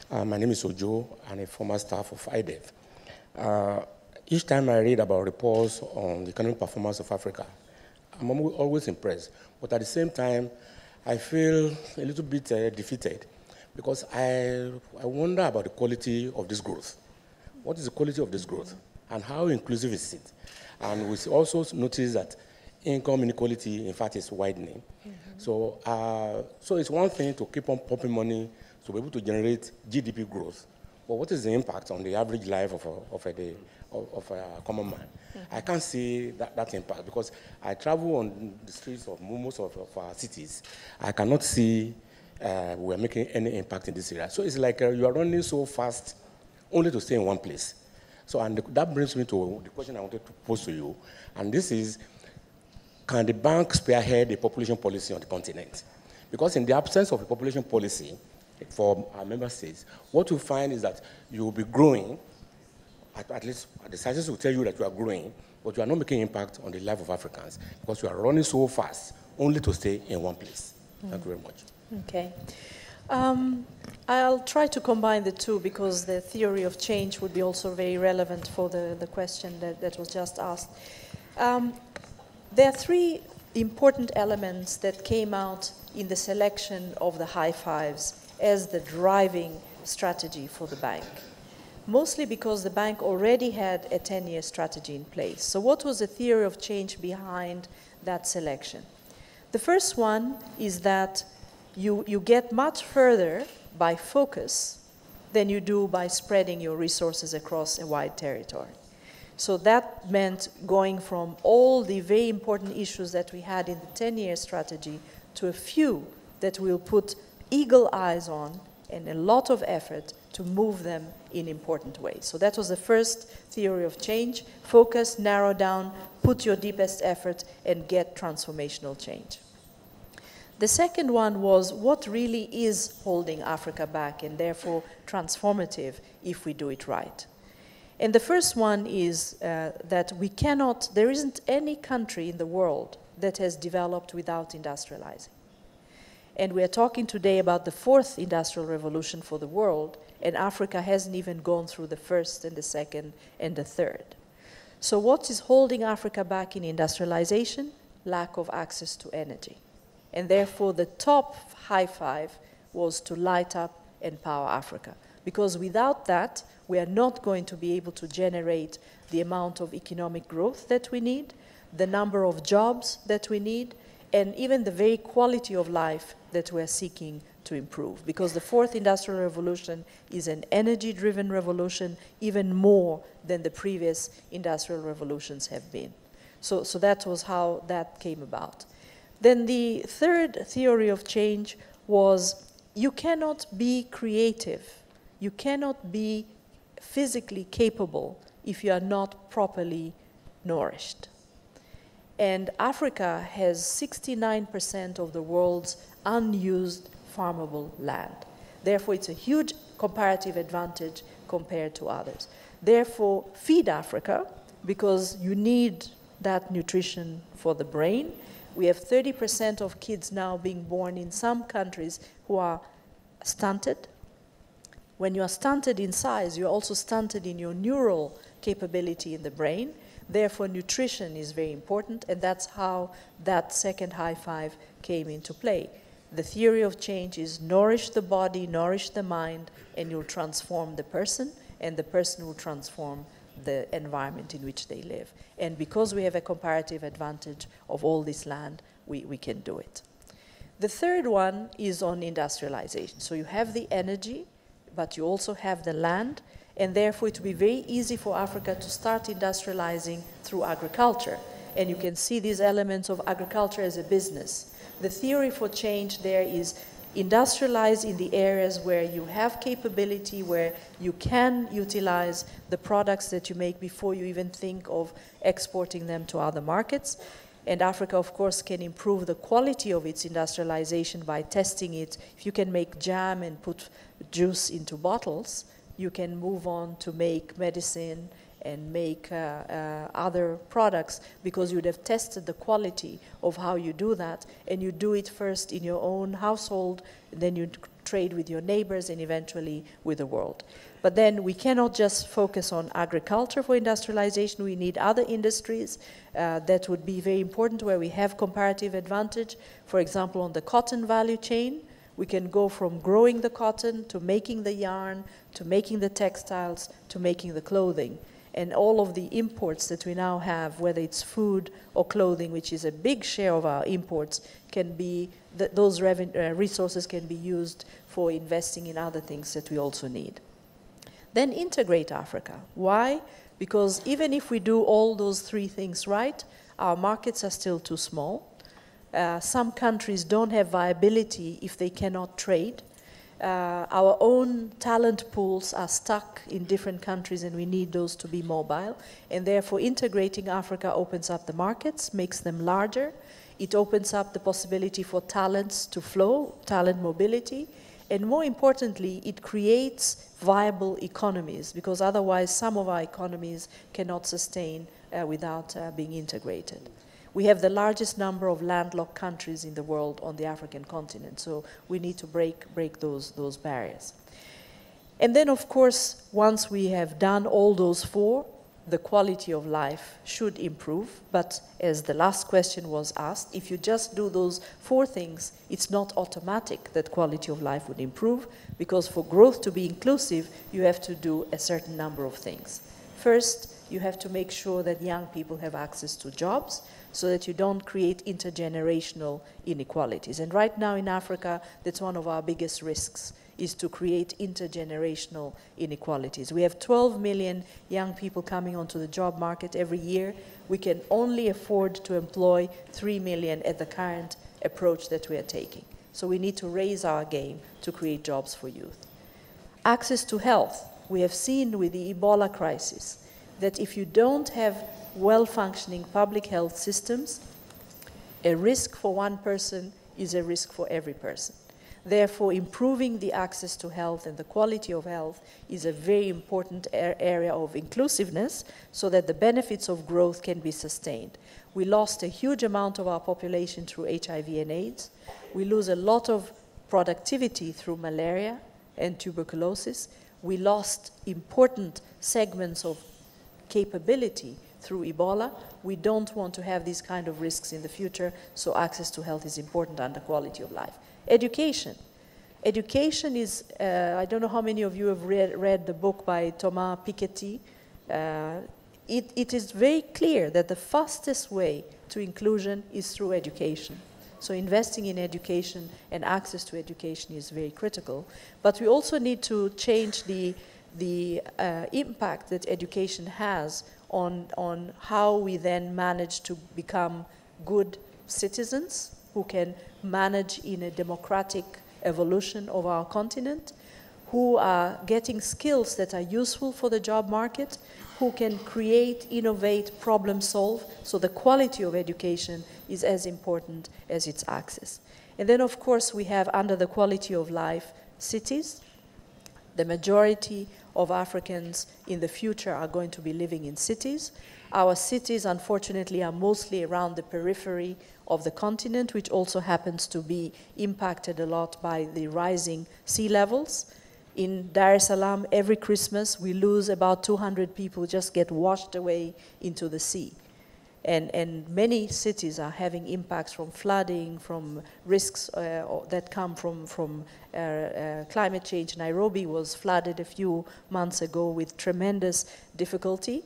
My name is Ojo. I'm a former staff of IDEF. Each time I read about reports on the economic performance of Africa, I'm always impressed. But at the same time, I feel a little bit defeated because I wonder about the quality of this growth. What is the quality of this growth and how inclusive is it? And we also notice that income inequality, in fact, is widening. So it's one thing to keep on pumping money to be able to generate GDP growth. But what is the impact on the average life of a common man? I can't see that impact because I travel on the streets of most of our cities. I cannot see we're making any impact in this area. So it's like you are running so fast only to stay in one place. So that brings me to the question I wanted to pose to you. And this is, can the bank spearhead a population policy on the continent? Because in the absence of a population policy for our member states, what you find is that you will be growing, at least the scientists will tell you that you are growing, but you are not making impact on the life of Africans because you are running so fast only to stay in one place. Thank you very much. Okay. I'll try to combine the two because the theory of change would be also very relevant for the question that was just asked. There are three important elements that came out in the selection of the high fives as the driving strategy for the bank. Mostly because the bank already had a 10-year strategy in place. So what was the theory of change behind that selection? The first one is that you get much further by focus than you do by spreading your resources across a wide territory. So that meant going from all the very important issues that we had in the 10-year strategy to a few that we'll put eagle eyes on and a lot of effort to move them in important ways. So that was the first theory of change. Focus, narrow down, put your deepest effort, and get transformational change. The second one was what really is holding Africa back and therefore transformative if we do it right. And the first one is that there isn't any country in the world that has developed without industrializing. And we are talking today about the fourth industrial revolution for the world, and Africa hasn't even gone through the first and the second and the third. So what is holding Africa back in industrialization? Lack of access to energy. And therefore the top high five was to light up and power Africa. Because without that, we are not going to be able to generate the amount of economic growth that we need, the number of jobs that we need, and even the very quality of life that we're seeking to improve. Because the fourth industrial revolution is an energy-driven revolution, even more than the previous industrial revolutions have been. So that was how that came about. Then the third theory of change was you cannot be creative, you cannot be physically capable if you are not properly nourished. And Africa has 69% of the world's unused farmable land. Therefore, it's a huge comparative advantage compared to others. Therefore, feed Africa, because you need that nutrition for the brain. We have 30% of kids now being born in some countries who are stunted. When you are stunted in size, you're also stunted in your neural capability in the brain. Therefore, nutrition is very important, and that's how that second high five came into play. The theory of change is nourish the body, nourish the mind, and you'll transform the person, and the person will transform the environment in which they live. And because we have a comparative advantage of all this land, we can do it. The third one is on industrialization. So you have the energy, but you also have the land, and therefore it will be very easy for Africa to start industrializing through agriculture. And you can see these elements of agriculture as a business. The theory for change there is industrialize in the areas where you have capability, where you can utilize the products that you make before you even think of exporting them to other markets. And Africa, of course, can improve the quality of its industrialization by testing it. If you can make jam and put juice into bottles, you can move on to make medicine and make other products, because you'd have tested the quality of how you do that, and you do it first in your own household, then you trade with your neighbors, and eventually with the world. But then we cannot just focus on agriculture for industrialization. We need other industries that would be very important, where we have comparative advantage. For example, on the cotton value chain, we can go from growing the cotton to making the yarn, to making the textiles, to making the clothing. And all of the imports that we now have, whether it's food or clothing, which is a big share of our imports, can be, those resources can be used for investing in other things that we also need. Then integrate Africa. Why? Because even if we do all those three things right, our markets are still too small. Some countries don't have viability if they cannot trade. Our own talent pools are stuck in different countries, and we need those to be mobile. And therefore, integrating Africa opens up the markets, makes them larger. It opens up the possibility for talents to flow, talent mobility. And more importantly, it creates viable economies, because otherwise some of our economies cannot sustain without being integrated. We have the largest number of landlocked countries in the world on the African continent, so we need to break those barriers. And then, of course, once we have done all those four, the quality of life should improve. But as the last question was asked, if you just do those four things, it's not automatic that quality of life would improve, because for growth to be inclusive, you have to do a certain number of things. First, you have to make sure that young people have access to jobs, so that you don't create intergenerational inequalities. And right now in Africa, that's one of our biggest risks, is to create intergenerational inequalities. We have 12 million young people coming onto the job market every year. We can only afford to employ 3 million at the current approach that we are taking. So we need to raise our game to create jobs for youth. Access to health. We have seen with the Ebola crisis that if you don't have well-functioning public health systems, a risk for one person is a risk for every person. Therefore, improving the access to health and the quality of health is a very important area of inclusiveness, so that the benefits of growth can be sustained. We lost a huge amount of our population through HIV and AIDS. We lose a lot of productivity through malaria and tuberculosis. We lost important segments of capability through Ebola. We don't want to have these kind of risks in the future, so access to health is important under quality of life. Education. Education is, I don't know how many of you have read the book by Thomas Piketty. It is very clear that the fastest way to inclusion is through education. So investing in education and access to education is very critical. But we also need to change the impact that education has on how we then manage to become good citizens who can manage in a democratic evolution of our continent, who are getting skills that are useful for the job market, who can create, innovate, problem solve. So the quality of education is as important as its access. And then, of course, we have under the quality of life cities. The majority of Africans in the future are going to be living in cities. Our cities, unfortunately, are mostly around the periphery of the continent, which also happens to be impacted a lot by the rising sea levels. In Dar es Salaam, every Christmas, we lose about 200 people, just get washed away into the sea. And many cities are having impacts from flooding, from risks that come from climate change. Nairobi was flooded a few months ago with tremendous difficulty.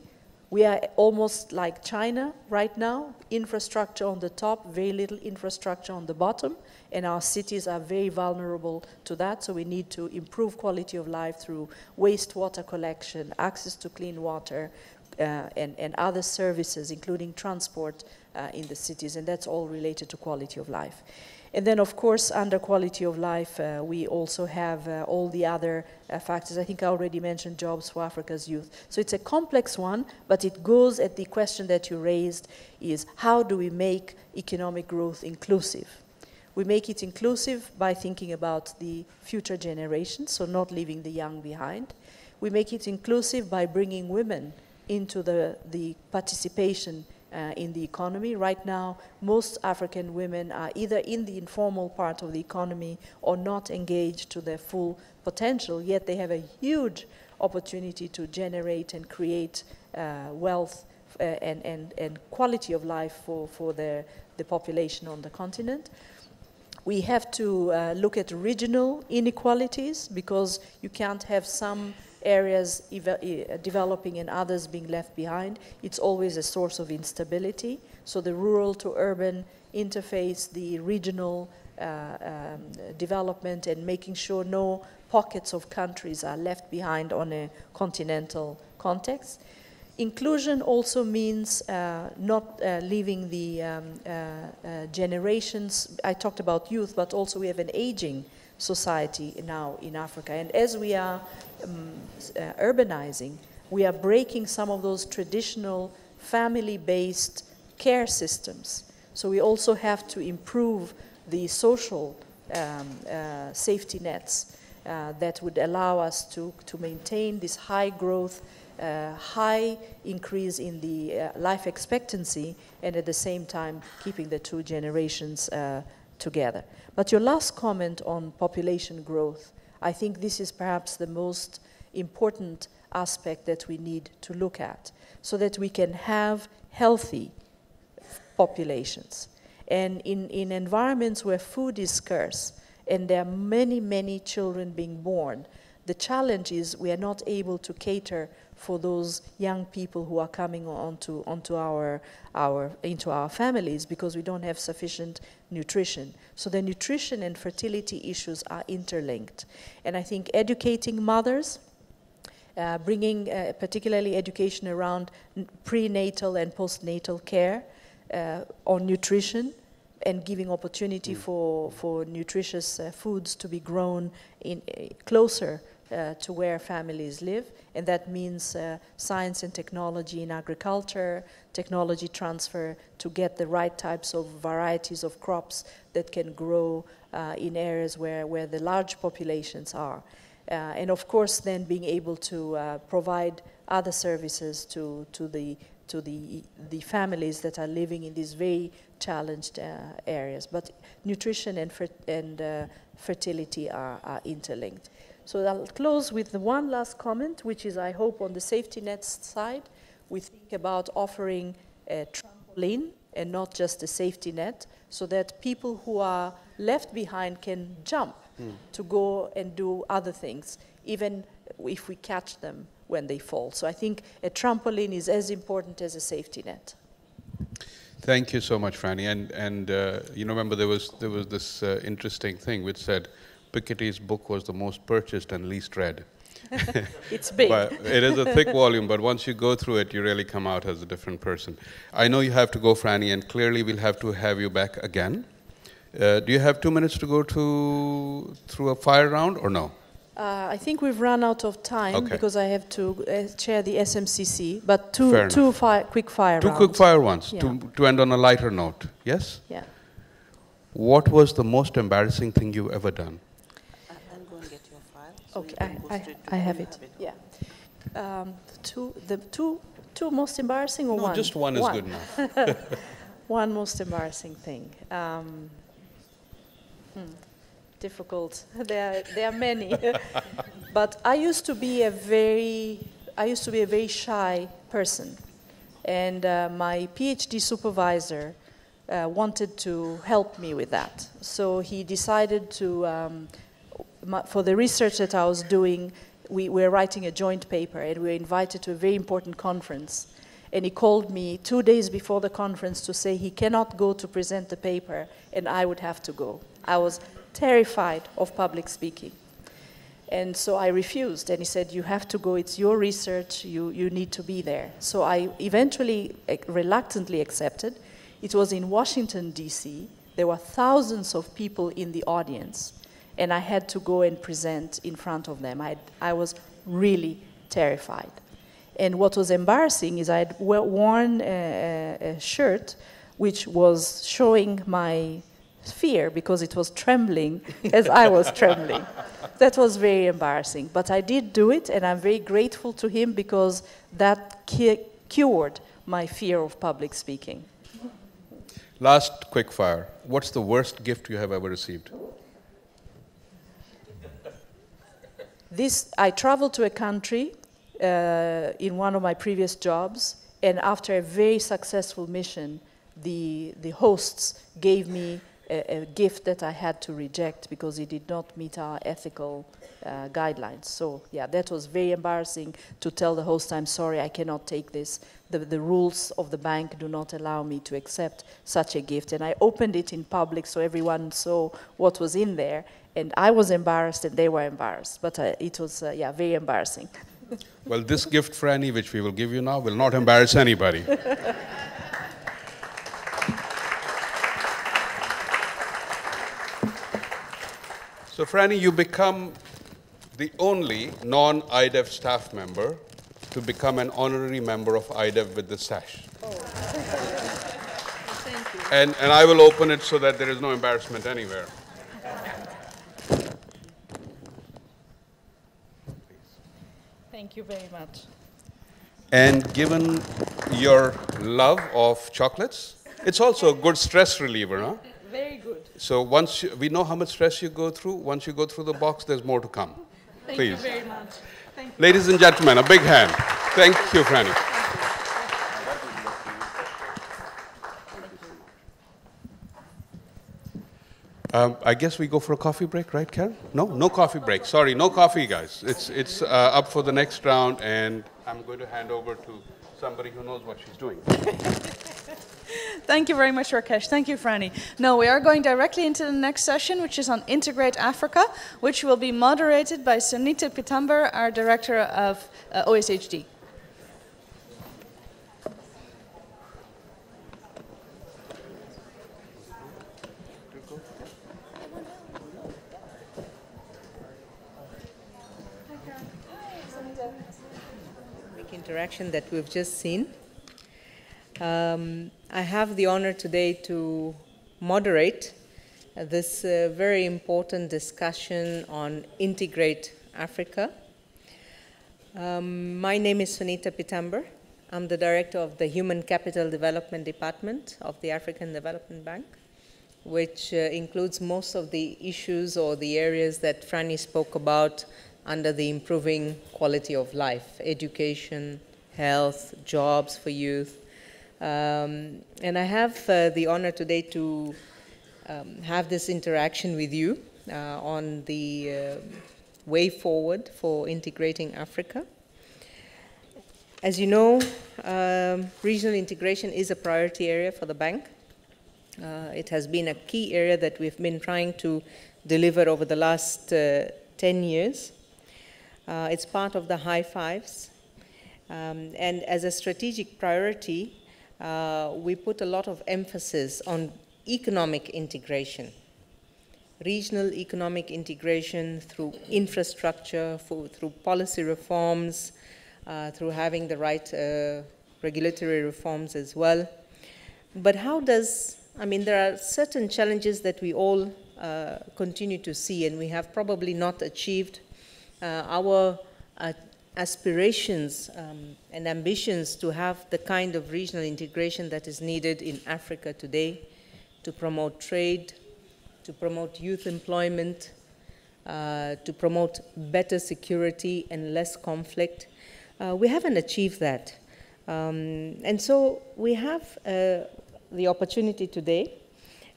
We are almost like China right now, infrastructure on the top, very little infrastructure on the bottom, and our cities are very vulnerable to that, so we need to improve quality of life through wastewater collection, access to clean water, and other services, including transport in the cities, and that's all related to quality of life. And then, of course, under quality of life, we also have all the other factors. I think I already mentioned jobs for Africa's youth. So it's a complex one, but it goes at the question that you raised is how do we make economic growth inclusive? We make it inclusive by thinking about the future generations, so not leaving the young behind. We make it inclusive by bringing women into the participation in the economy. Right now, most African women are either in the informal part of the economy or not engaged to their full potential, yet they have a huge opportunity to generate and create wealth and quality of life for the population on the continent. We have to look at regional inequalities because you can't have some areas developing and others being left behind. It's always a source of instability. So the rural to urban interface, the regional development, and making sure no pockets of countries are left behind on a continental context. Inclusion also means not leaving the generations. I talked about youth, but also we have an aging society now in Africa. And as we are urbanizing, we are breaking some of those traditional family-based care systems. So we also have to improve the social safety nets that would allow us to maintain this high growth, high increase in the life expectancy, and at the same time keeping the two generations together. But your last comment on population growth, I think this is perhaps the most important aspect that we need to look at so that we can have healthy populations. And in environments where food is scarce and there are many, many children being born, the challenge is we are not able to cater for those young people who are coming into our families because we don't have sufficient nutrition. So the nutrition and fertility issues are interlinked. And I think educating mothers, bringing particularly education around prenatal and postnatal care on nutrition, and giving opportunity for nutritious foods to be grown in closer to where families live, and that means science and technology in agriculture, technology transfer to get the right types of varieties of crops that can grow in areas where the large populations are. And of course then being able to provide other services to the families that are living in these very challenged areas. But nutrition and fertility are interlinked. So I'll close with the one last comment, which is, I hope, on the safety net side, we think about offering a trampoline and not just a safety net, so that people who are left behind can jump to go and do other things, even if we catch them when they fall. So I think a trampoline is as important as a safety net. Thank you so much, Frannie. And you remember there was this interesting thing which said Piketty's book was the most purchased and least read. It's big. But it is a thick volume, but once you go through it, you really come out as a different person. I know you have to go, Frannie, and clearly we'll have to have you back again. Do you have 2 minutes to go through a fire round or no? I think we've run out of time Okay. because I have to chair the SMCC, but two quick fire Two rounds. quick fire ones Yeah. to end on a lighter note. Yes? Yeah. What was the most embarrassing thing you've ever done? I'm going to get your file. So Okay, you can go straight to I the have it. Yeah. The two most embarrassing or No, one? just one is good enough. One most embarrassing thing. Difficult. There are many. But I used to be a very shy person, and my PhD supervisor wanted to help me with that. So he decided to, for the research that I was doing, we were writing a joint paper, and we were invited to a very important conference. And he called me 2 days before the conference to say he cannot go to present the paper, and I would have to go. I was terrified of public speaking. And so I refused, and he said, you have to go, it's your research, you need to be there. So I eventually reluctantly accepted. It was in Washington, D.C. There were thousands of people in the audience, and I had to go and present in front of them. I was really terrified. And what was embarrassing is I had worn a shirt which was showing my fear because it was trembling as I was trembling. That was very embarrassing. But I did do it, and I'm very grateful to him because that cured my fear of public speaking. Last quick fire. What's the worst gift you have ever received? I traveled to a country in one of my previous jobs, and after a very successful mission, the hosts gave me a gift that I had to reject because it did not meet our ethical guidelines. So yeah, that was very embarrassing to tell the host, I'm sorry, I cannot take this. The rules of the bank do not allow me to accept such a gift. And I opened it in public so everyone saw what was in there. And I was embarrassed and they were embarrassed. But it was, yeah, very embarrassing. Well, this gift, Frannie, which we will give you now, will not embarrass anybody. So, Frannie, you become the only non-IDEV staff member to become an honorary member of IDEV with the sash. Oh. Thank you. And I will open it so that there is no embarrassment anywhere. Thank you very much. And given your love of chocolates, it's also a good stress reliever, huh? Very good. So we know how much stress you go through. Once you go through the box, there's more to come. Thank Please. you very much. Thank you. Ladies and gentlemen, a big hand. Thank you, Frannie. I guess we go for a coffee break, right, Karen? No? No coffee break. Sorry, no coffee, guys. It's up for the next round, and I'm going to hand over to somebody who knows what she's doing. Thank you very much, Rakesh. Thank you, Frannie. No, we are going directly into the next session, which is on Integrate Africa, which will be moderated by Sunita Pitambar, our Director of OSHD. Interaction that we've just seen. I have the honor today to moderate this very important discussion on Integrate Africa. My name is Sunita Pitambar. I'm the Director of the Human Capital Development Department of the African Development Bank, which includes most of the issues or the areas that Frannie spoke about under the improving quality of life, education, health, jobs for youth. And I have the honor today to have this interaction with you on the way forward for integrating Africa. As you know, regional integration is a priority area for the bank. It has been a key area that we've been trying to deliver over the last 10 years. It's part of the high fives. And as a strategic priority, we put a lot of emphasis on economic integration. regional economic integration through infrastructure, through policy reforms, through having the right regulatory reforms as well. But how does, I mean, there are certain challenges that we all continue to see, and we have probably not achieved our aspirations and ambitions to have the kind of regional integration that is needed in Africa today to promote trade, to promote youth employment, to promote better security and less conflict. We haven't achieved that. And so we have the opportunity today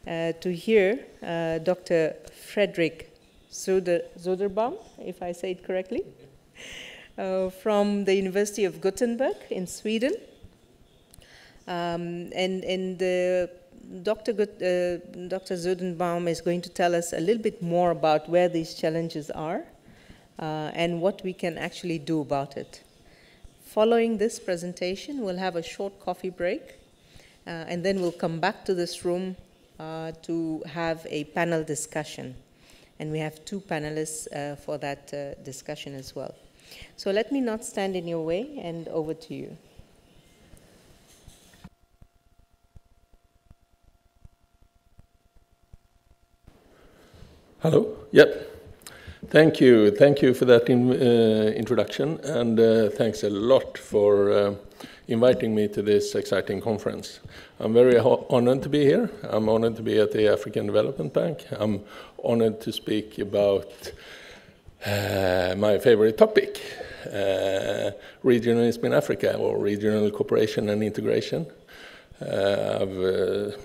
to hear Dr. Fredrik Söderbaum, if I say it correctly, from the University of Gothenburg in Sweden. Dr. Söderbaum is going to tell us a little bit more about where these challenges are and what we can actually do about it. Following this presentation, we'll have a short coffee break, and then we'll come back to this room to have a panel discussion. And we have two panelists for that discussion as well. So let me not stand in your way, and over to you. Hello. Yep. Thank you. Thank you for that introduction, and thanks a lot for inviting me to this exciting conference. I'm very honored to be here. I'm honored to be at the African Development Bank. I'm honored to speak about my favorite topic, regionalism in Africa, or regional cooperation and integration. I've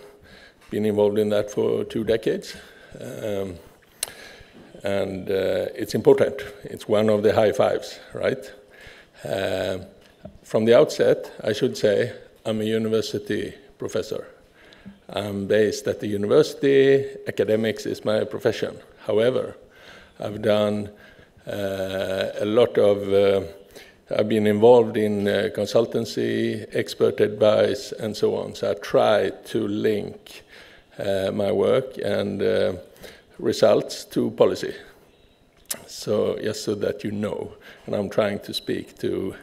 been involved in that for 2 decades. And it's important. It's one of the high fives, right? From the outset, I should say, I'm a university professor. I'm based at the university. Academics is my profession. However, I've done a lot of, I've been involved in consultancy, expert advice, and so on. So I try to link my work and results to policy. So just so that you know, and I'm trying to speak to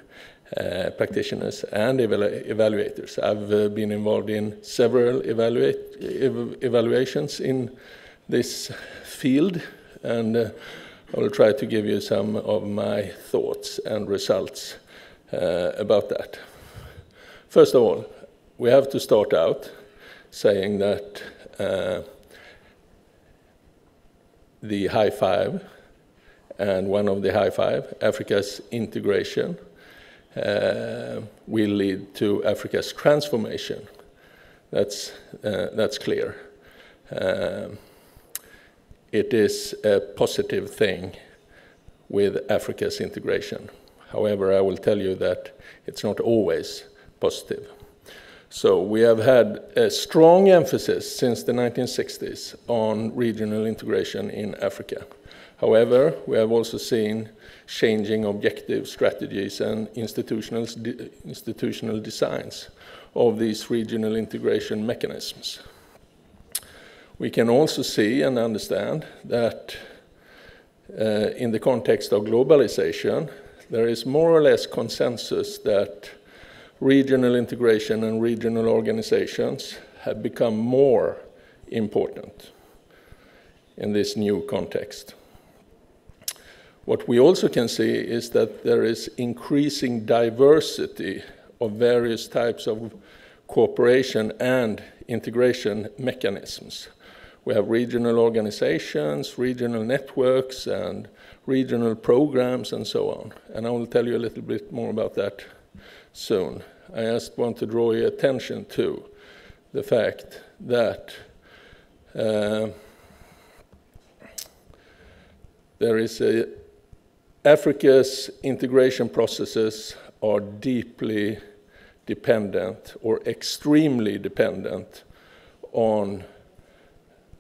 practitioners and evaluators. I've been involved in several evaluations in this field, and I will try to give you some of my thoughts and results about that. First of all, we have to start out saying that the high five, and one of the high five, Africa's integration, will lead to Africa's transformation. That's clear. It is a positive thing with Africa's integration. However, I will tell you that it's not always positive. So we have had a strong emphasis since the 1960s on regional integration in Africa. However, we have also seen changing objective strategies and institutional designs of these regional integration mechanisms. We can also see and understand that in the context of globalization, there is more or less consensus that regional integration and regional organizations have become more important in this new context. What we also can see is that there is increasing diversity of various types of cooperation and integration mechanisms. We have regional organizations, regional networks, and regional programs, and so on. And I will tell you a little bit more about that soon. I just want to draw your attention to the fact that there is Africa's integration processes are deeply dependent or extremely dependent on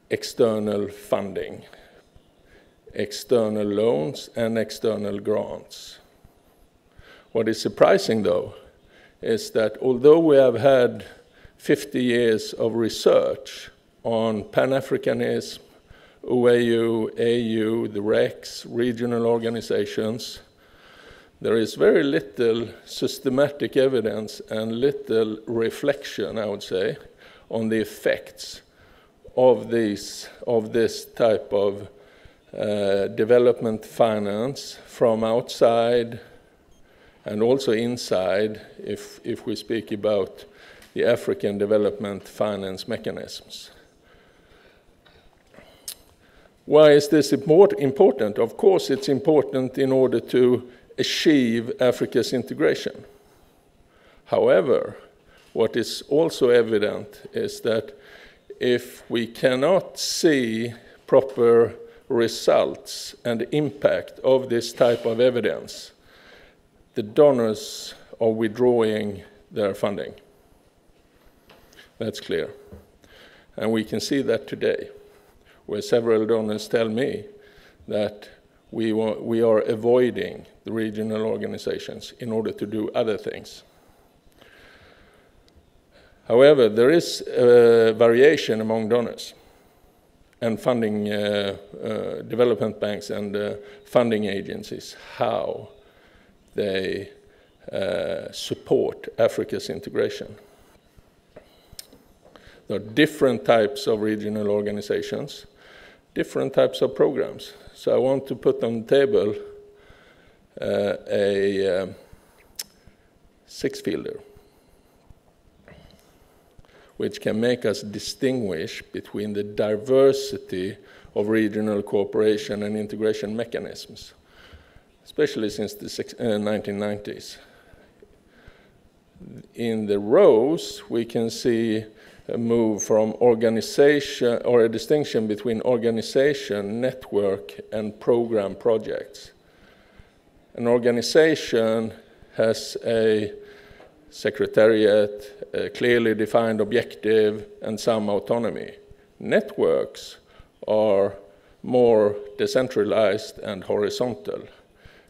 external funding, external loans, and external grants. What is surprising, though, is that although we have had 50 years of research on Pan-Africanism, OAU, AU, the RECs, regional organizations, there is very little systematic evidence and little reflection, I would say, on the effects of this type of development finance from outside and also inside, if we speak about the African development finance mechanisms. Why is this important? Of course, it's important in order to achieve Africa's integration. However, what is also evident is that if we cannot see proper results and impact of this type of evidence, the donors are withdrawing their funding. That's clear. And we can see that today, where several donors tell me that we are avoiding the regional organizations in order to do other things. However, there is variation among donors and funding development banks and funding agencies, how they support Africa's integration. There are different types of regional organizations, different types of programs. So I want to put on the table a six-fielder, which can make us distinguish between the diversity of regional cooperation and integration mechanisms, especially since the 1990s. In the rows, we can see a move from organization, or a distinction between organization, network, and program projects. An organization has a secretariat, a clearly defined objective, and some autonomy. Networks are more decentralized and horizontal.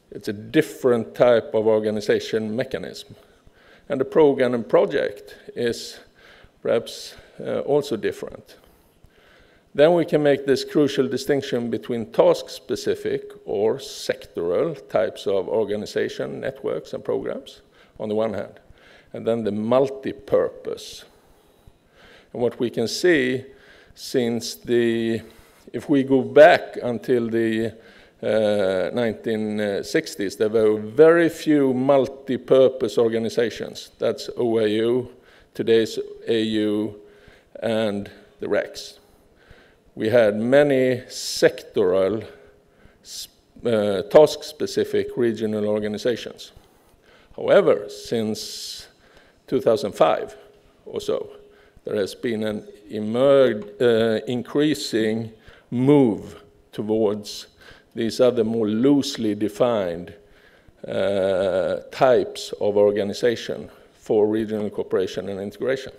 It's a different type of organization mechanism. And the program and project is perhaps also different. Then we can make this crucial distinction between task-specific or sectoral types of organization, networks, and programs on the one hand, and then the multi-purpose. And what we can see since if we go back until the 1960s, there were very few multi-purpose organizations. That's OAU, today's AU, and the RECs. We had many sectoral, task-specific regional organizations. However, since 2005 or so, there has been an increasing move towards these other more loosely defined types of organization for regional cooperation and integration.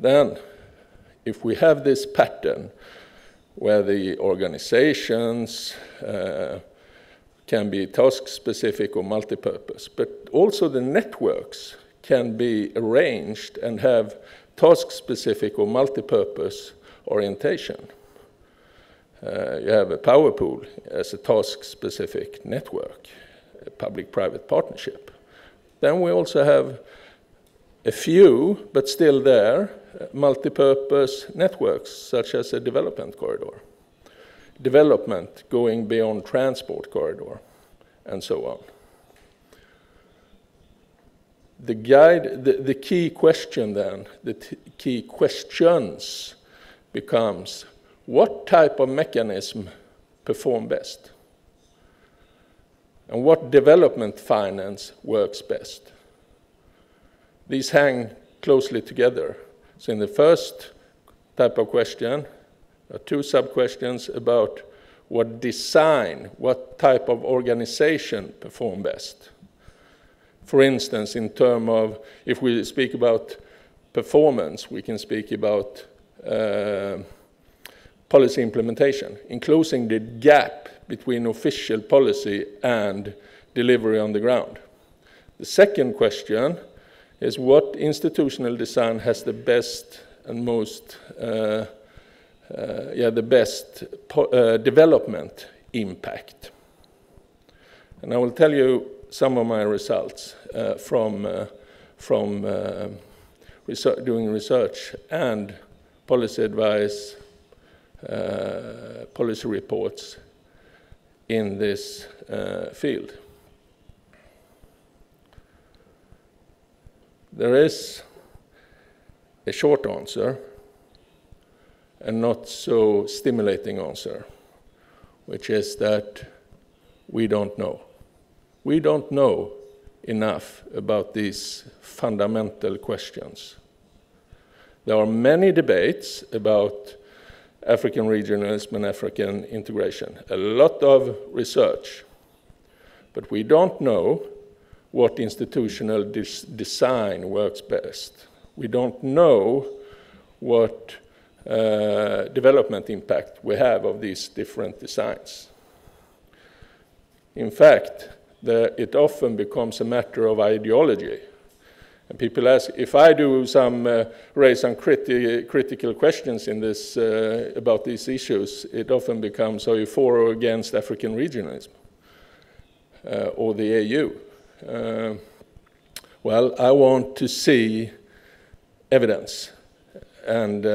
Then, if we have this pattern where the organizations can be task-specific or multi-purpose, but also the networks can be arranged and have task-specific or multi-purpose orientation. You have a power pool as a task-specific network, a public-private partnership. Then we also have a few, but still there, multi-purpose networks, such as a development corridor, development going beyond transport corridor, and so on. The key question then, key questions becomes, what type of mechanism perform best? And what development finance works best? These hang closely together. So in the first type of question, there are two sub-questions about what design, what type of organization perform best. For instance, in terms of, if we speak about performance, we can speak about policy implementation, in closing the gap between official policy and delivery on the ground. The second question is what institutional design has the best and most the best development impact. And I will tell you some of my results from doing research and policy advice, policy reports in this field. There is a short answer and not so stimulating answer, which is that we don't know. We don't know enough about these fundamental questions. There are many debates about African regionalism and African integration, a lot of research, but we don't know what institutional design works best. We don't know what development impact we have of these different designs. In fact, it often becomes a matter of ideology. And people ask, if I do raise some critical questions in this, about these issues, it often becomes, are you for or against African regionalism or the AU? Well, I want to see evidence, and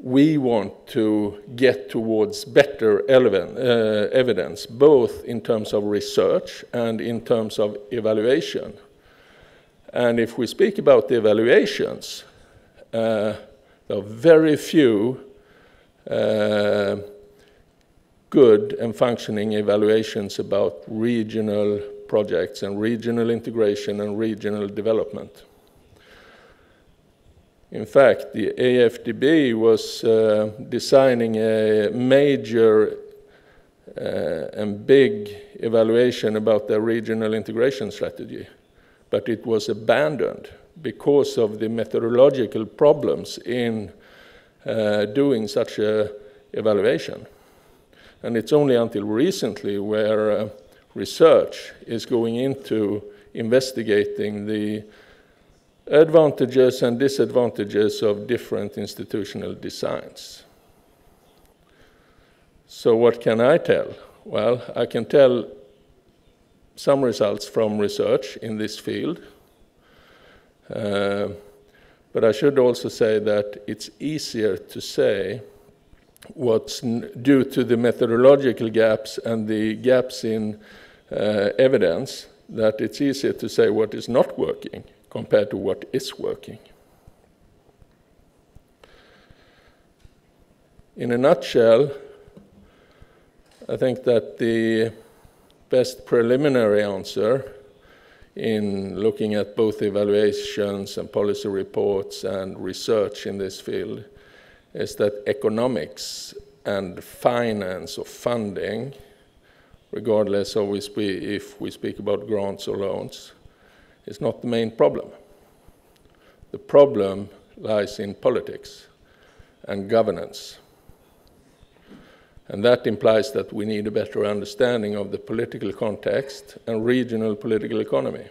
we want to get towards better evidence, both in terms of research and in terms of evaluation. And if we speak about the evaluations, there are very few good and functioning evaluations about regional projects and regional integration and regional development. In fact, the AFDB was designing a major and big evaluation about their regional integration strategy, but it was abandoned because of the methodological problems in doing such an evaluation. And it's only until recently where research is going into investigating the advantages and disadvantages of different institutional designs. So what can I tell? Well, I can tell some results from research in this field, but I should also say that it's easier to say what's due to the methodological gaps and the gaps in evidence, that it's easier to say what is not working compared to what is working. In a nutshell, I think that the best preliminary answer in looking at both evaluations and policy reports and research in this field is that economics and finance or funding, regardless of if we speak about grants or loans, is not the main problem. The problem lies in politics and governance. And that implies that we need a better understanding of the political context and regional political economy.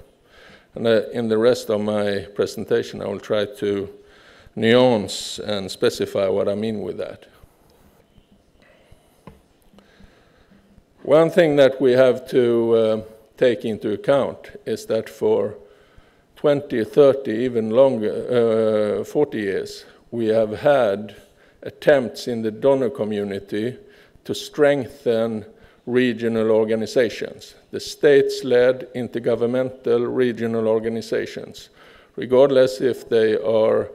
And in the rest of my presentation, I will try to nuance and specify what I mean with that. One thing that we have to take into account is that for 20, 30, even longer, 40 years, we have had attempts in the donor community to strengthen regional organizations, the states-led intergovernmental regional organizations, regardless if they are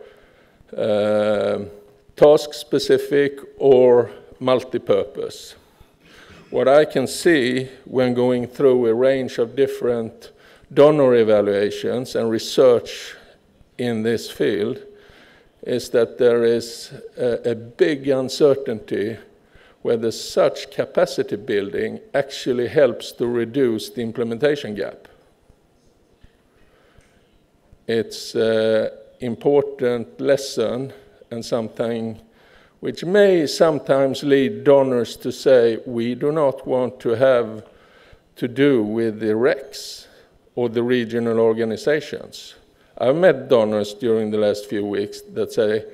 task-specific or multi-purpose. What I can see when going through a range of different donor evaluations and research in this field is that there is a big uncertainty whether such capacity building actually helps to reduce the implementation gap. It's an important lesson and something which may sometimes lead donors to say, we do not want to have to do with the RECs or the regional organizations. I've met donors during the last few weeks that say,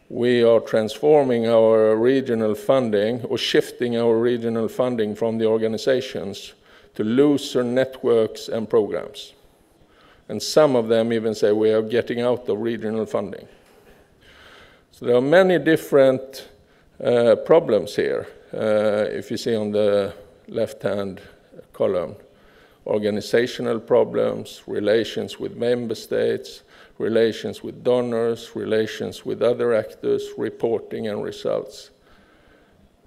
we are transforming our regional funding or shifting our regional funding from the organizations to looser networks and programs. And some of them even say we are getting out of regional funding. So there are many different problems here. If you see on the left-hand column, organizational problems, relations with member states, relations with donors, relations with other actors, reporting and results.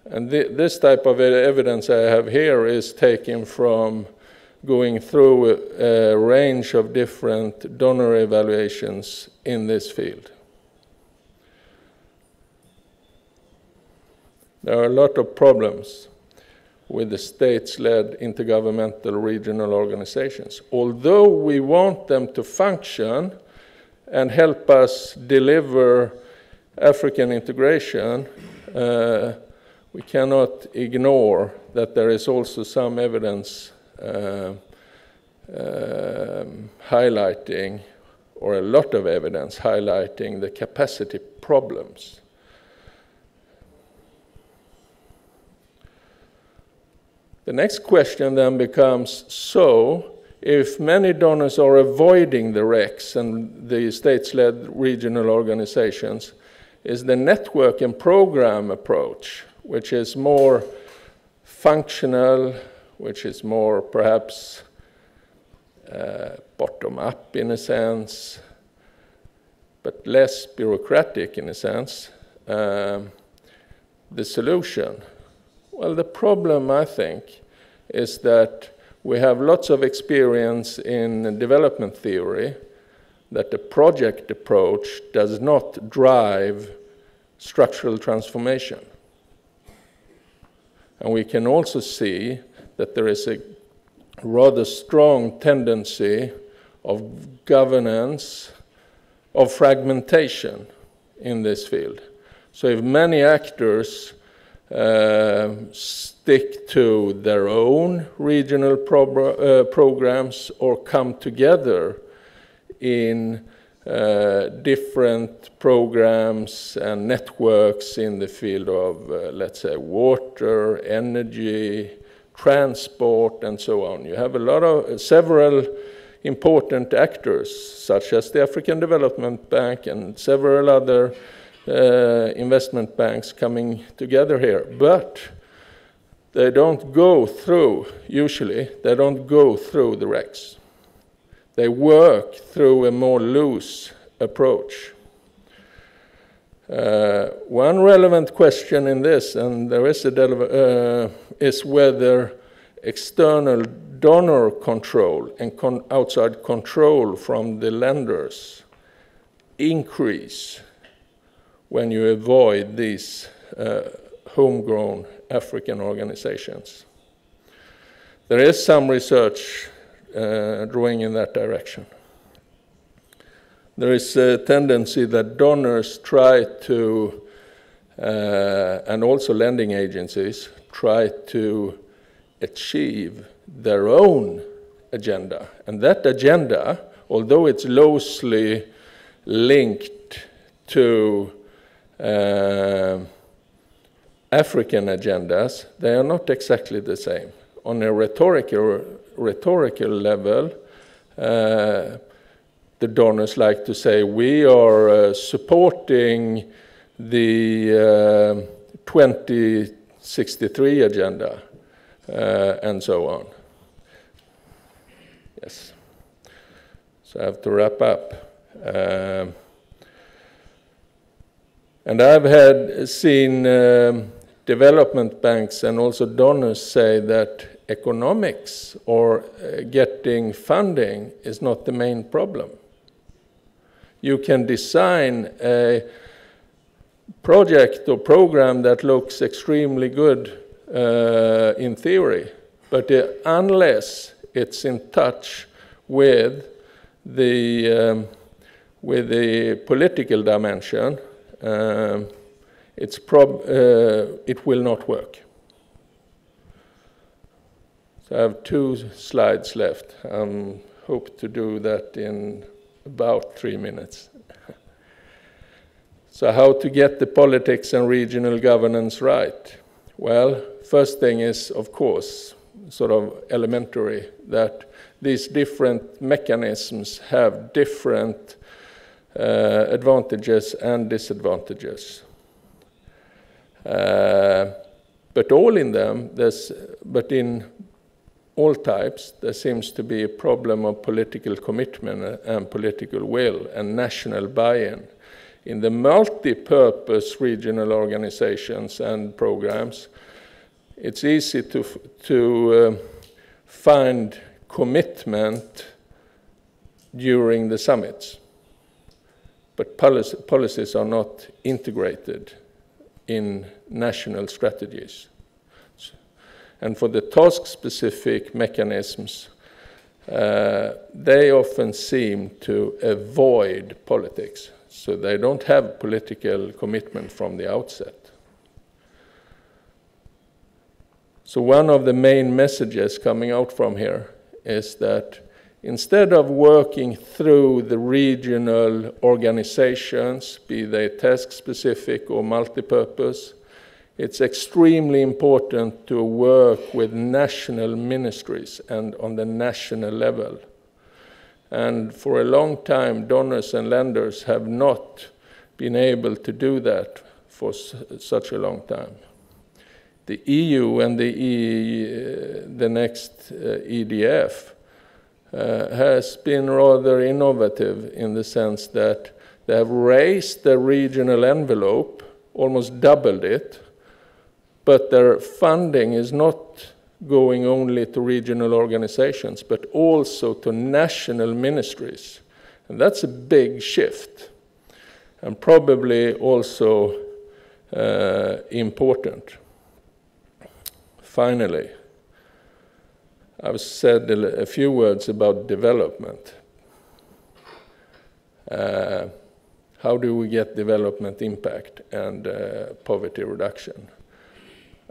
And this type of evidence I have here is taken from going through a range of different donor evaluations in this field. There are a lot of problems with the states-led intergovernmental regional organizations. Although we want them to function and help us deliver African integration, we cannot ignore that there is also some evidence highlighting, or a lot of evidence highlighting, the capacity problems. The next question then becomes, so if many donors are avoiding the RECs and the states-led regional organizations, is the network and program approach, which is more functional, which is more perhaps bottom-up in a sense, but less bureaucratic in a sense, the solution? Well, the problem, I think, is that we have lots of experience in development theory that the project approach does not drive structural transformation. And we can also see that there is a rather strong tendency of governance, of fragmentation in this field. So if many actors stick to their own regional programs or come together in different programs and networks in the field of, let's say, water, energy, transport, and so on. You have several important actors, such as the African Development Bank and several other investment banks coming together here, but they don't go through, usually, they don't go through the RECs. They work through a more loose approach. One relevant question in this, and there is is whether external donor control and outside control from the lenders increase when you avoid these homegrown African organizations. There is some research drawing in that direction. There is a tendency that donors try to, and also lending agencies, try to achieve their own agenda. And that agenda, although it's loosely linked to African agendas, they are not exactly the same. On a rhetorical level, the donors like to say, we are supporting the 2063 agenda, and so on. Yes. So I have to wrap up. And I've seen development banks and also donors say that economics or getting funding is not the main problem. You can design a project or program that looks extremely good in theory, but unless it's in touch with the political dimension, it will not work. So I have 2 slides left. I hope to do that in about 3 minutes. So how to get the politics and regional governance right? Well, first thing is, of course, sort of elementary, that these different mechanisms have different advantages and disadvantages. But all in them, but in all types, there seems to be a problem of political commitment and political will and national buy-in. In the multi-purpose regional organizations and programs, it's easy to find commitment during the summits, but policies are not integrated in national strategies. And for the task-specific mechanisms, they often seem to avoid politics, so they don't have political commitment from the outset. So one of the main messages coming out from here is that instead of working through the regional organizations, be they task-specific or multipurpose, it's extremely important to work with national ministries and on the national level. And for a long time, donors and lenders have not been able to do that for such a long time. The EU and the next EDF has been rather innovative in the sense that they have raised the regional envelope, almost doubled it, but their funding is not going only to regional organizations, but also to national ministries. And that's a big shift, and probably also important. Finally, I've said a few words about development. How do we get development impact and poverty reduction?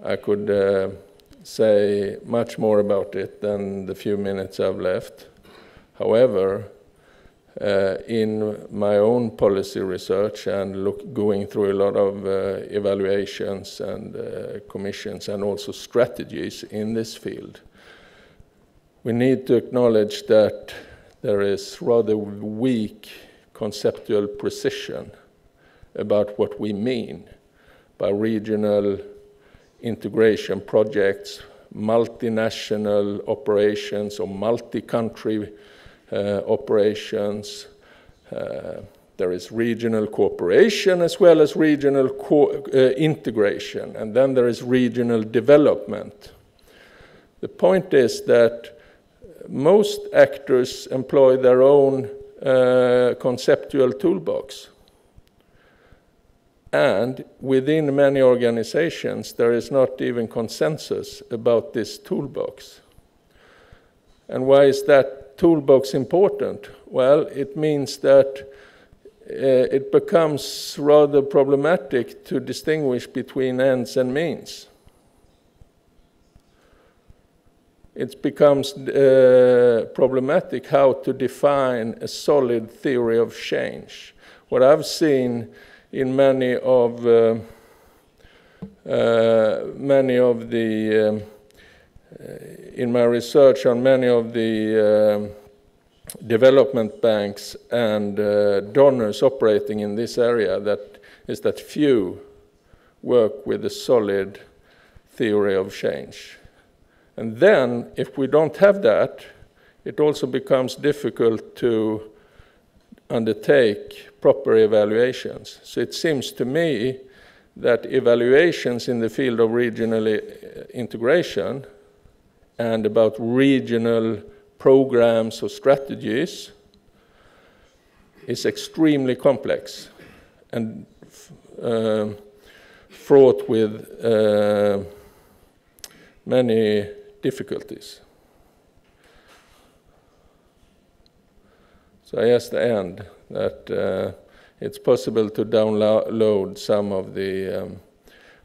I could say much more about it than the few minutes I've left. However, in my own policy research and going through a lot of evaluations and commissions and also strategies in this field, we need to acknowledge that there is rather weak conceptual precision about what we mean by regional integration projects, multinational operations or multi-country operations. There is regional cooperation as well as regional integration, and then there is regional development. The point is that most actors employ their own conceptual toolbox. And within many organizations, there is not even consensus about this toolbox. And why is that toolbox important? Well, it means that it becomes rather problematic to distinguish between ends and means. It becomes problematic how to define a solid theory of change. What I've seen in many of the in my research on many of the development banks and donors operating in this area, that few work with a solid theory of change. And then, if we don't have that, it also becomes difficult to undertake proper evaluations. So it seems to me that evaluations in the field of regional integration and about regional programs or strategies is extremely complex and fraught with many difficulties. So I asked the end that it's possible to download some of the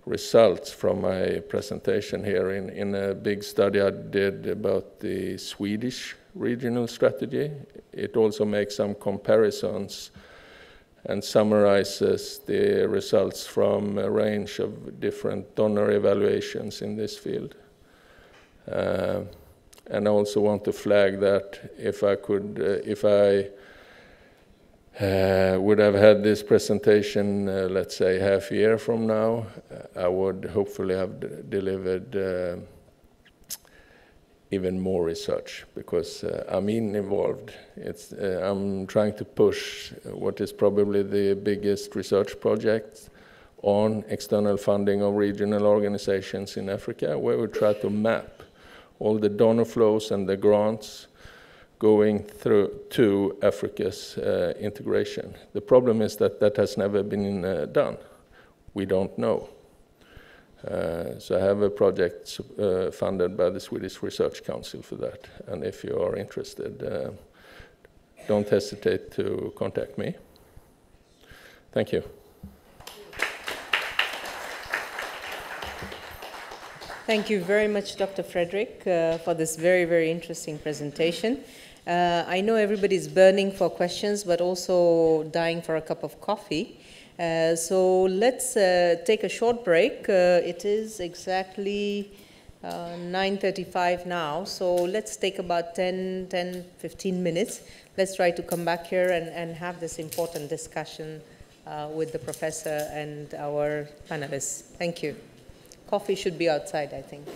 results from my presentation here in a big study I did about the Swedish regional strategy. It also makes some comparisons and summarizes the results from a range of different donor evaluations in this field. And I also want to flag that if I would have had this presentation, let's say half a year from now, I would hopefully have delivered even more research, because I'm involved. I'm trying to push what is probably the biggest research project on external funding of regional organizations in Africa, where we try to map all the donor flows and the grants going through to Africa's integration. The problem is that that has never been done. We don't know. So I have a project funded by the Swedish Research Council for that. And if you are interested, don't hesitate to contact me. Thank you. Thank you very much, Dr. Frederick, for this very, very interesting presentation. I know everybody's burning for questions, but also dying for a cup of coffee. So let's take a short break. It is exactly 9:35 now, so let's take about 15 minutes. Let's try to come back here and have this important discussion with the professor and our panelists. Thank you. Coffee should be outside, I think.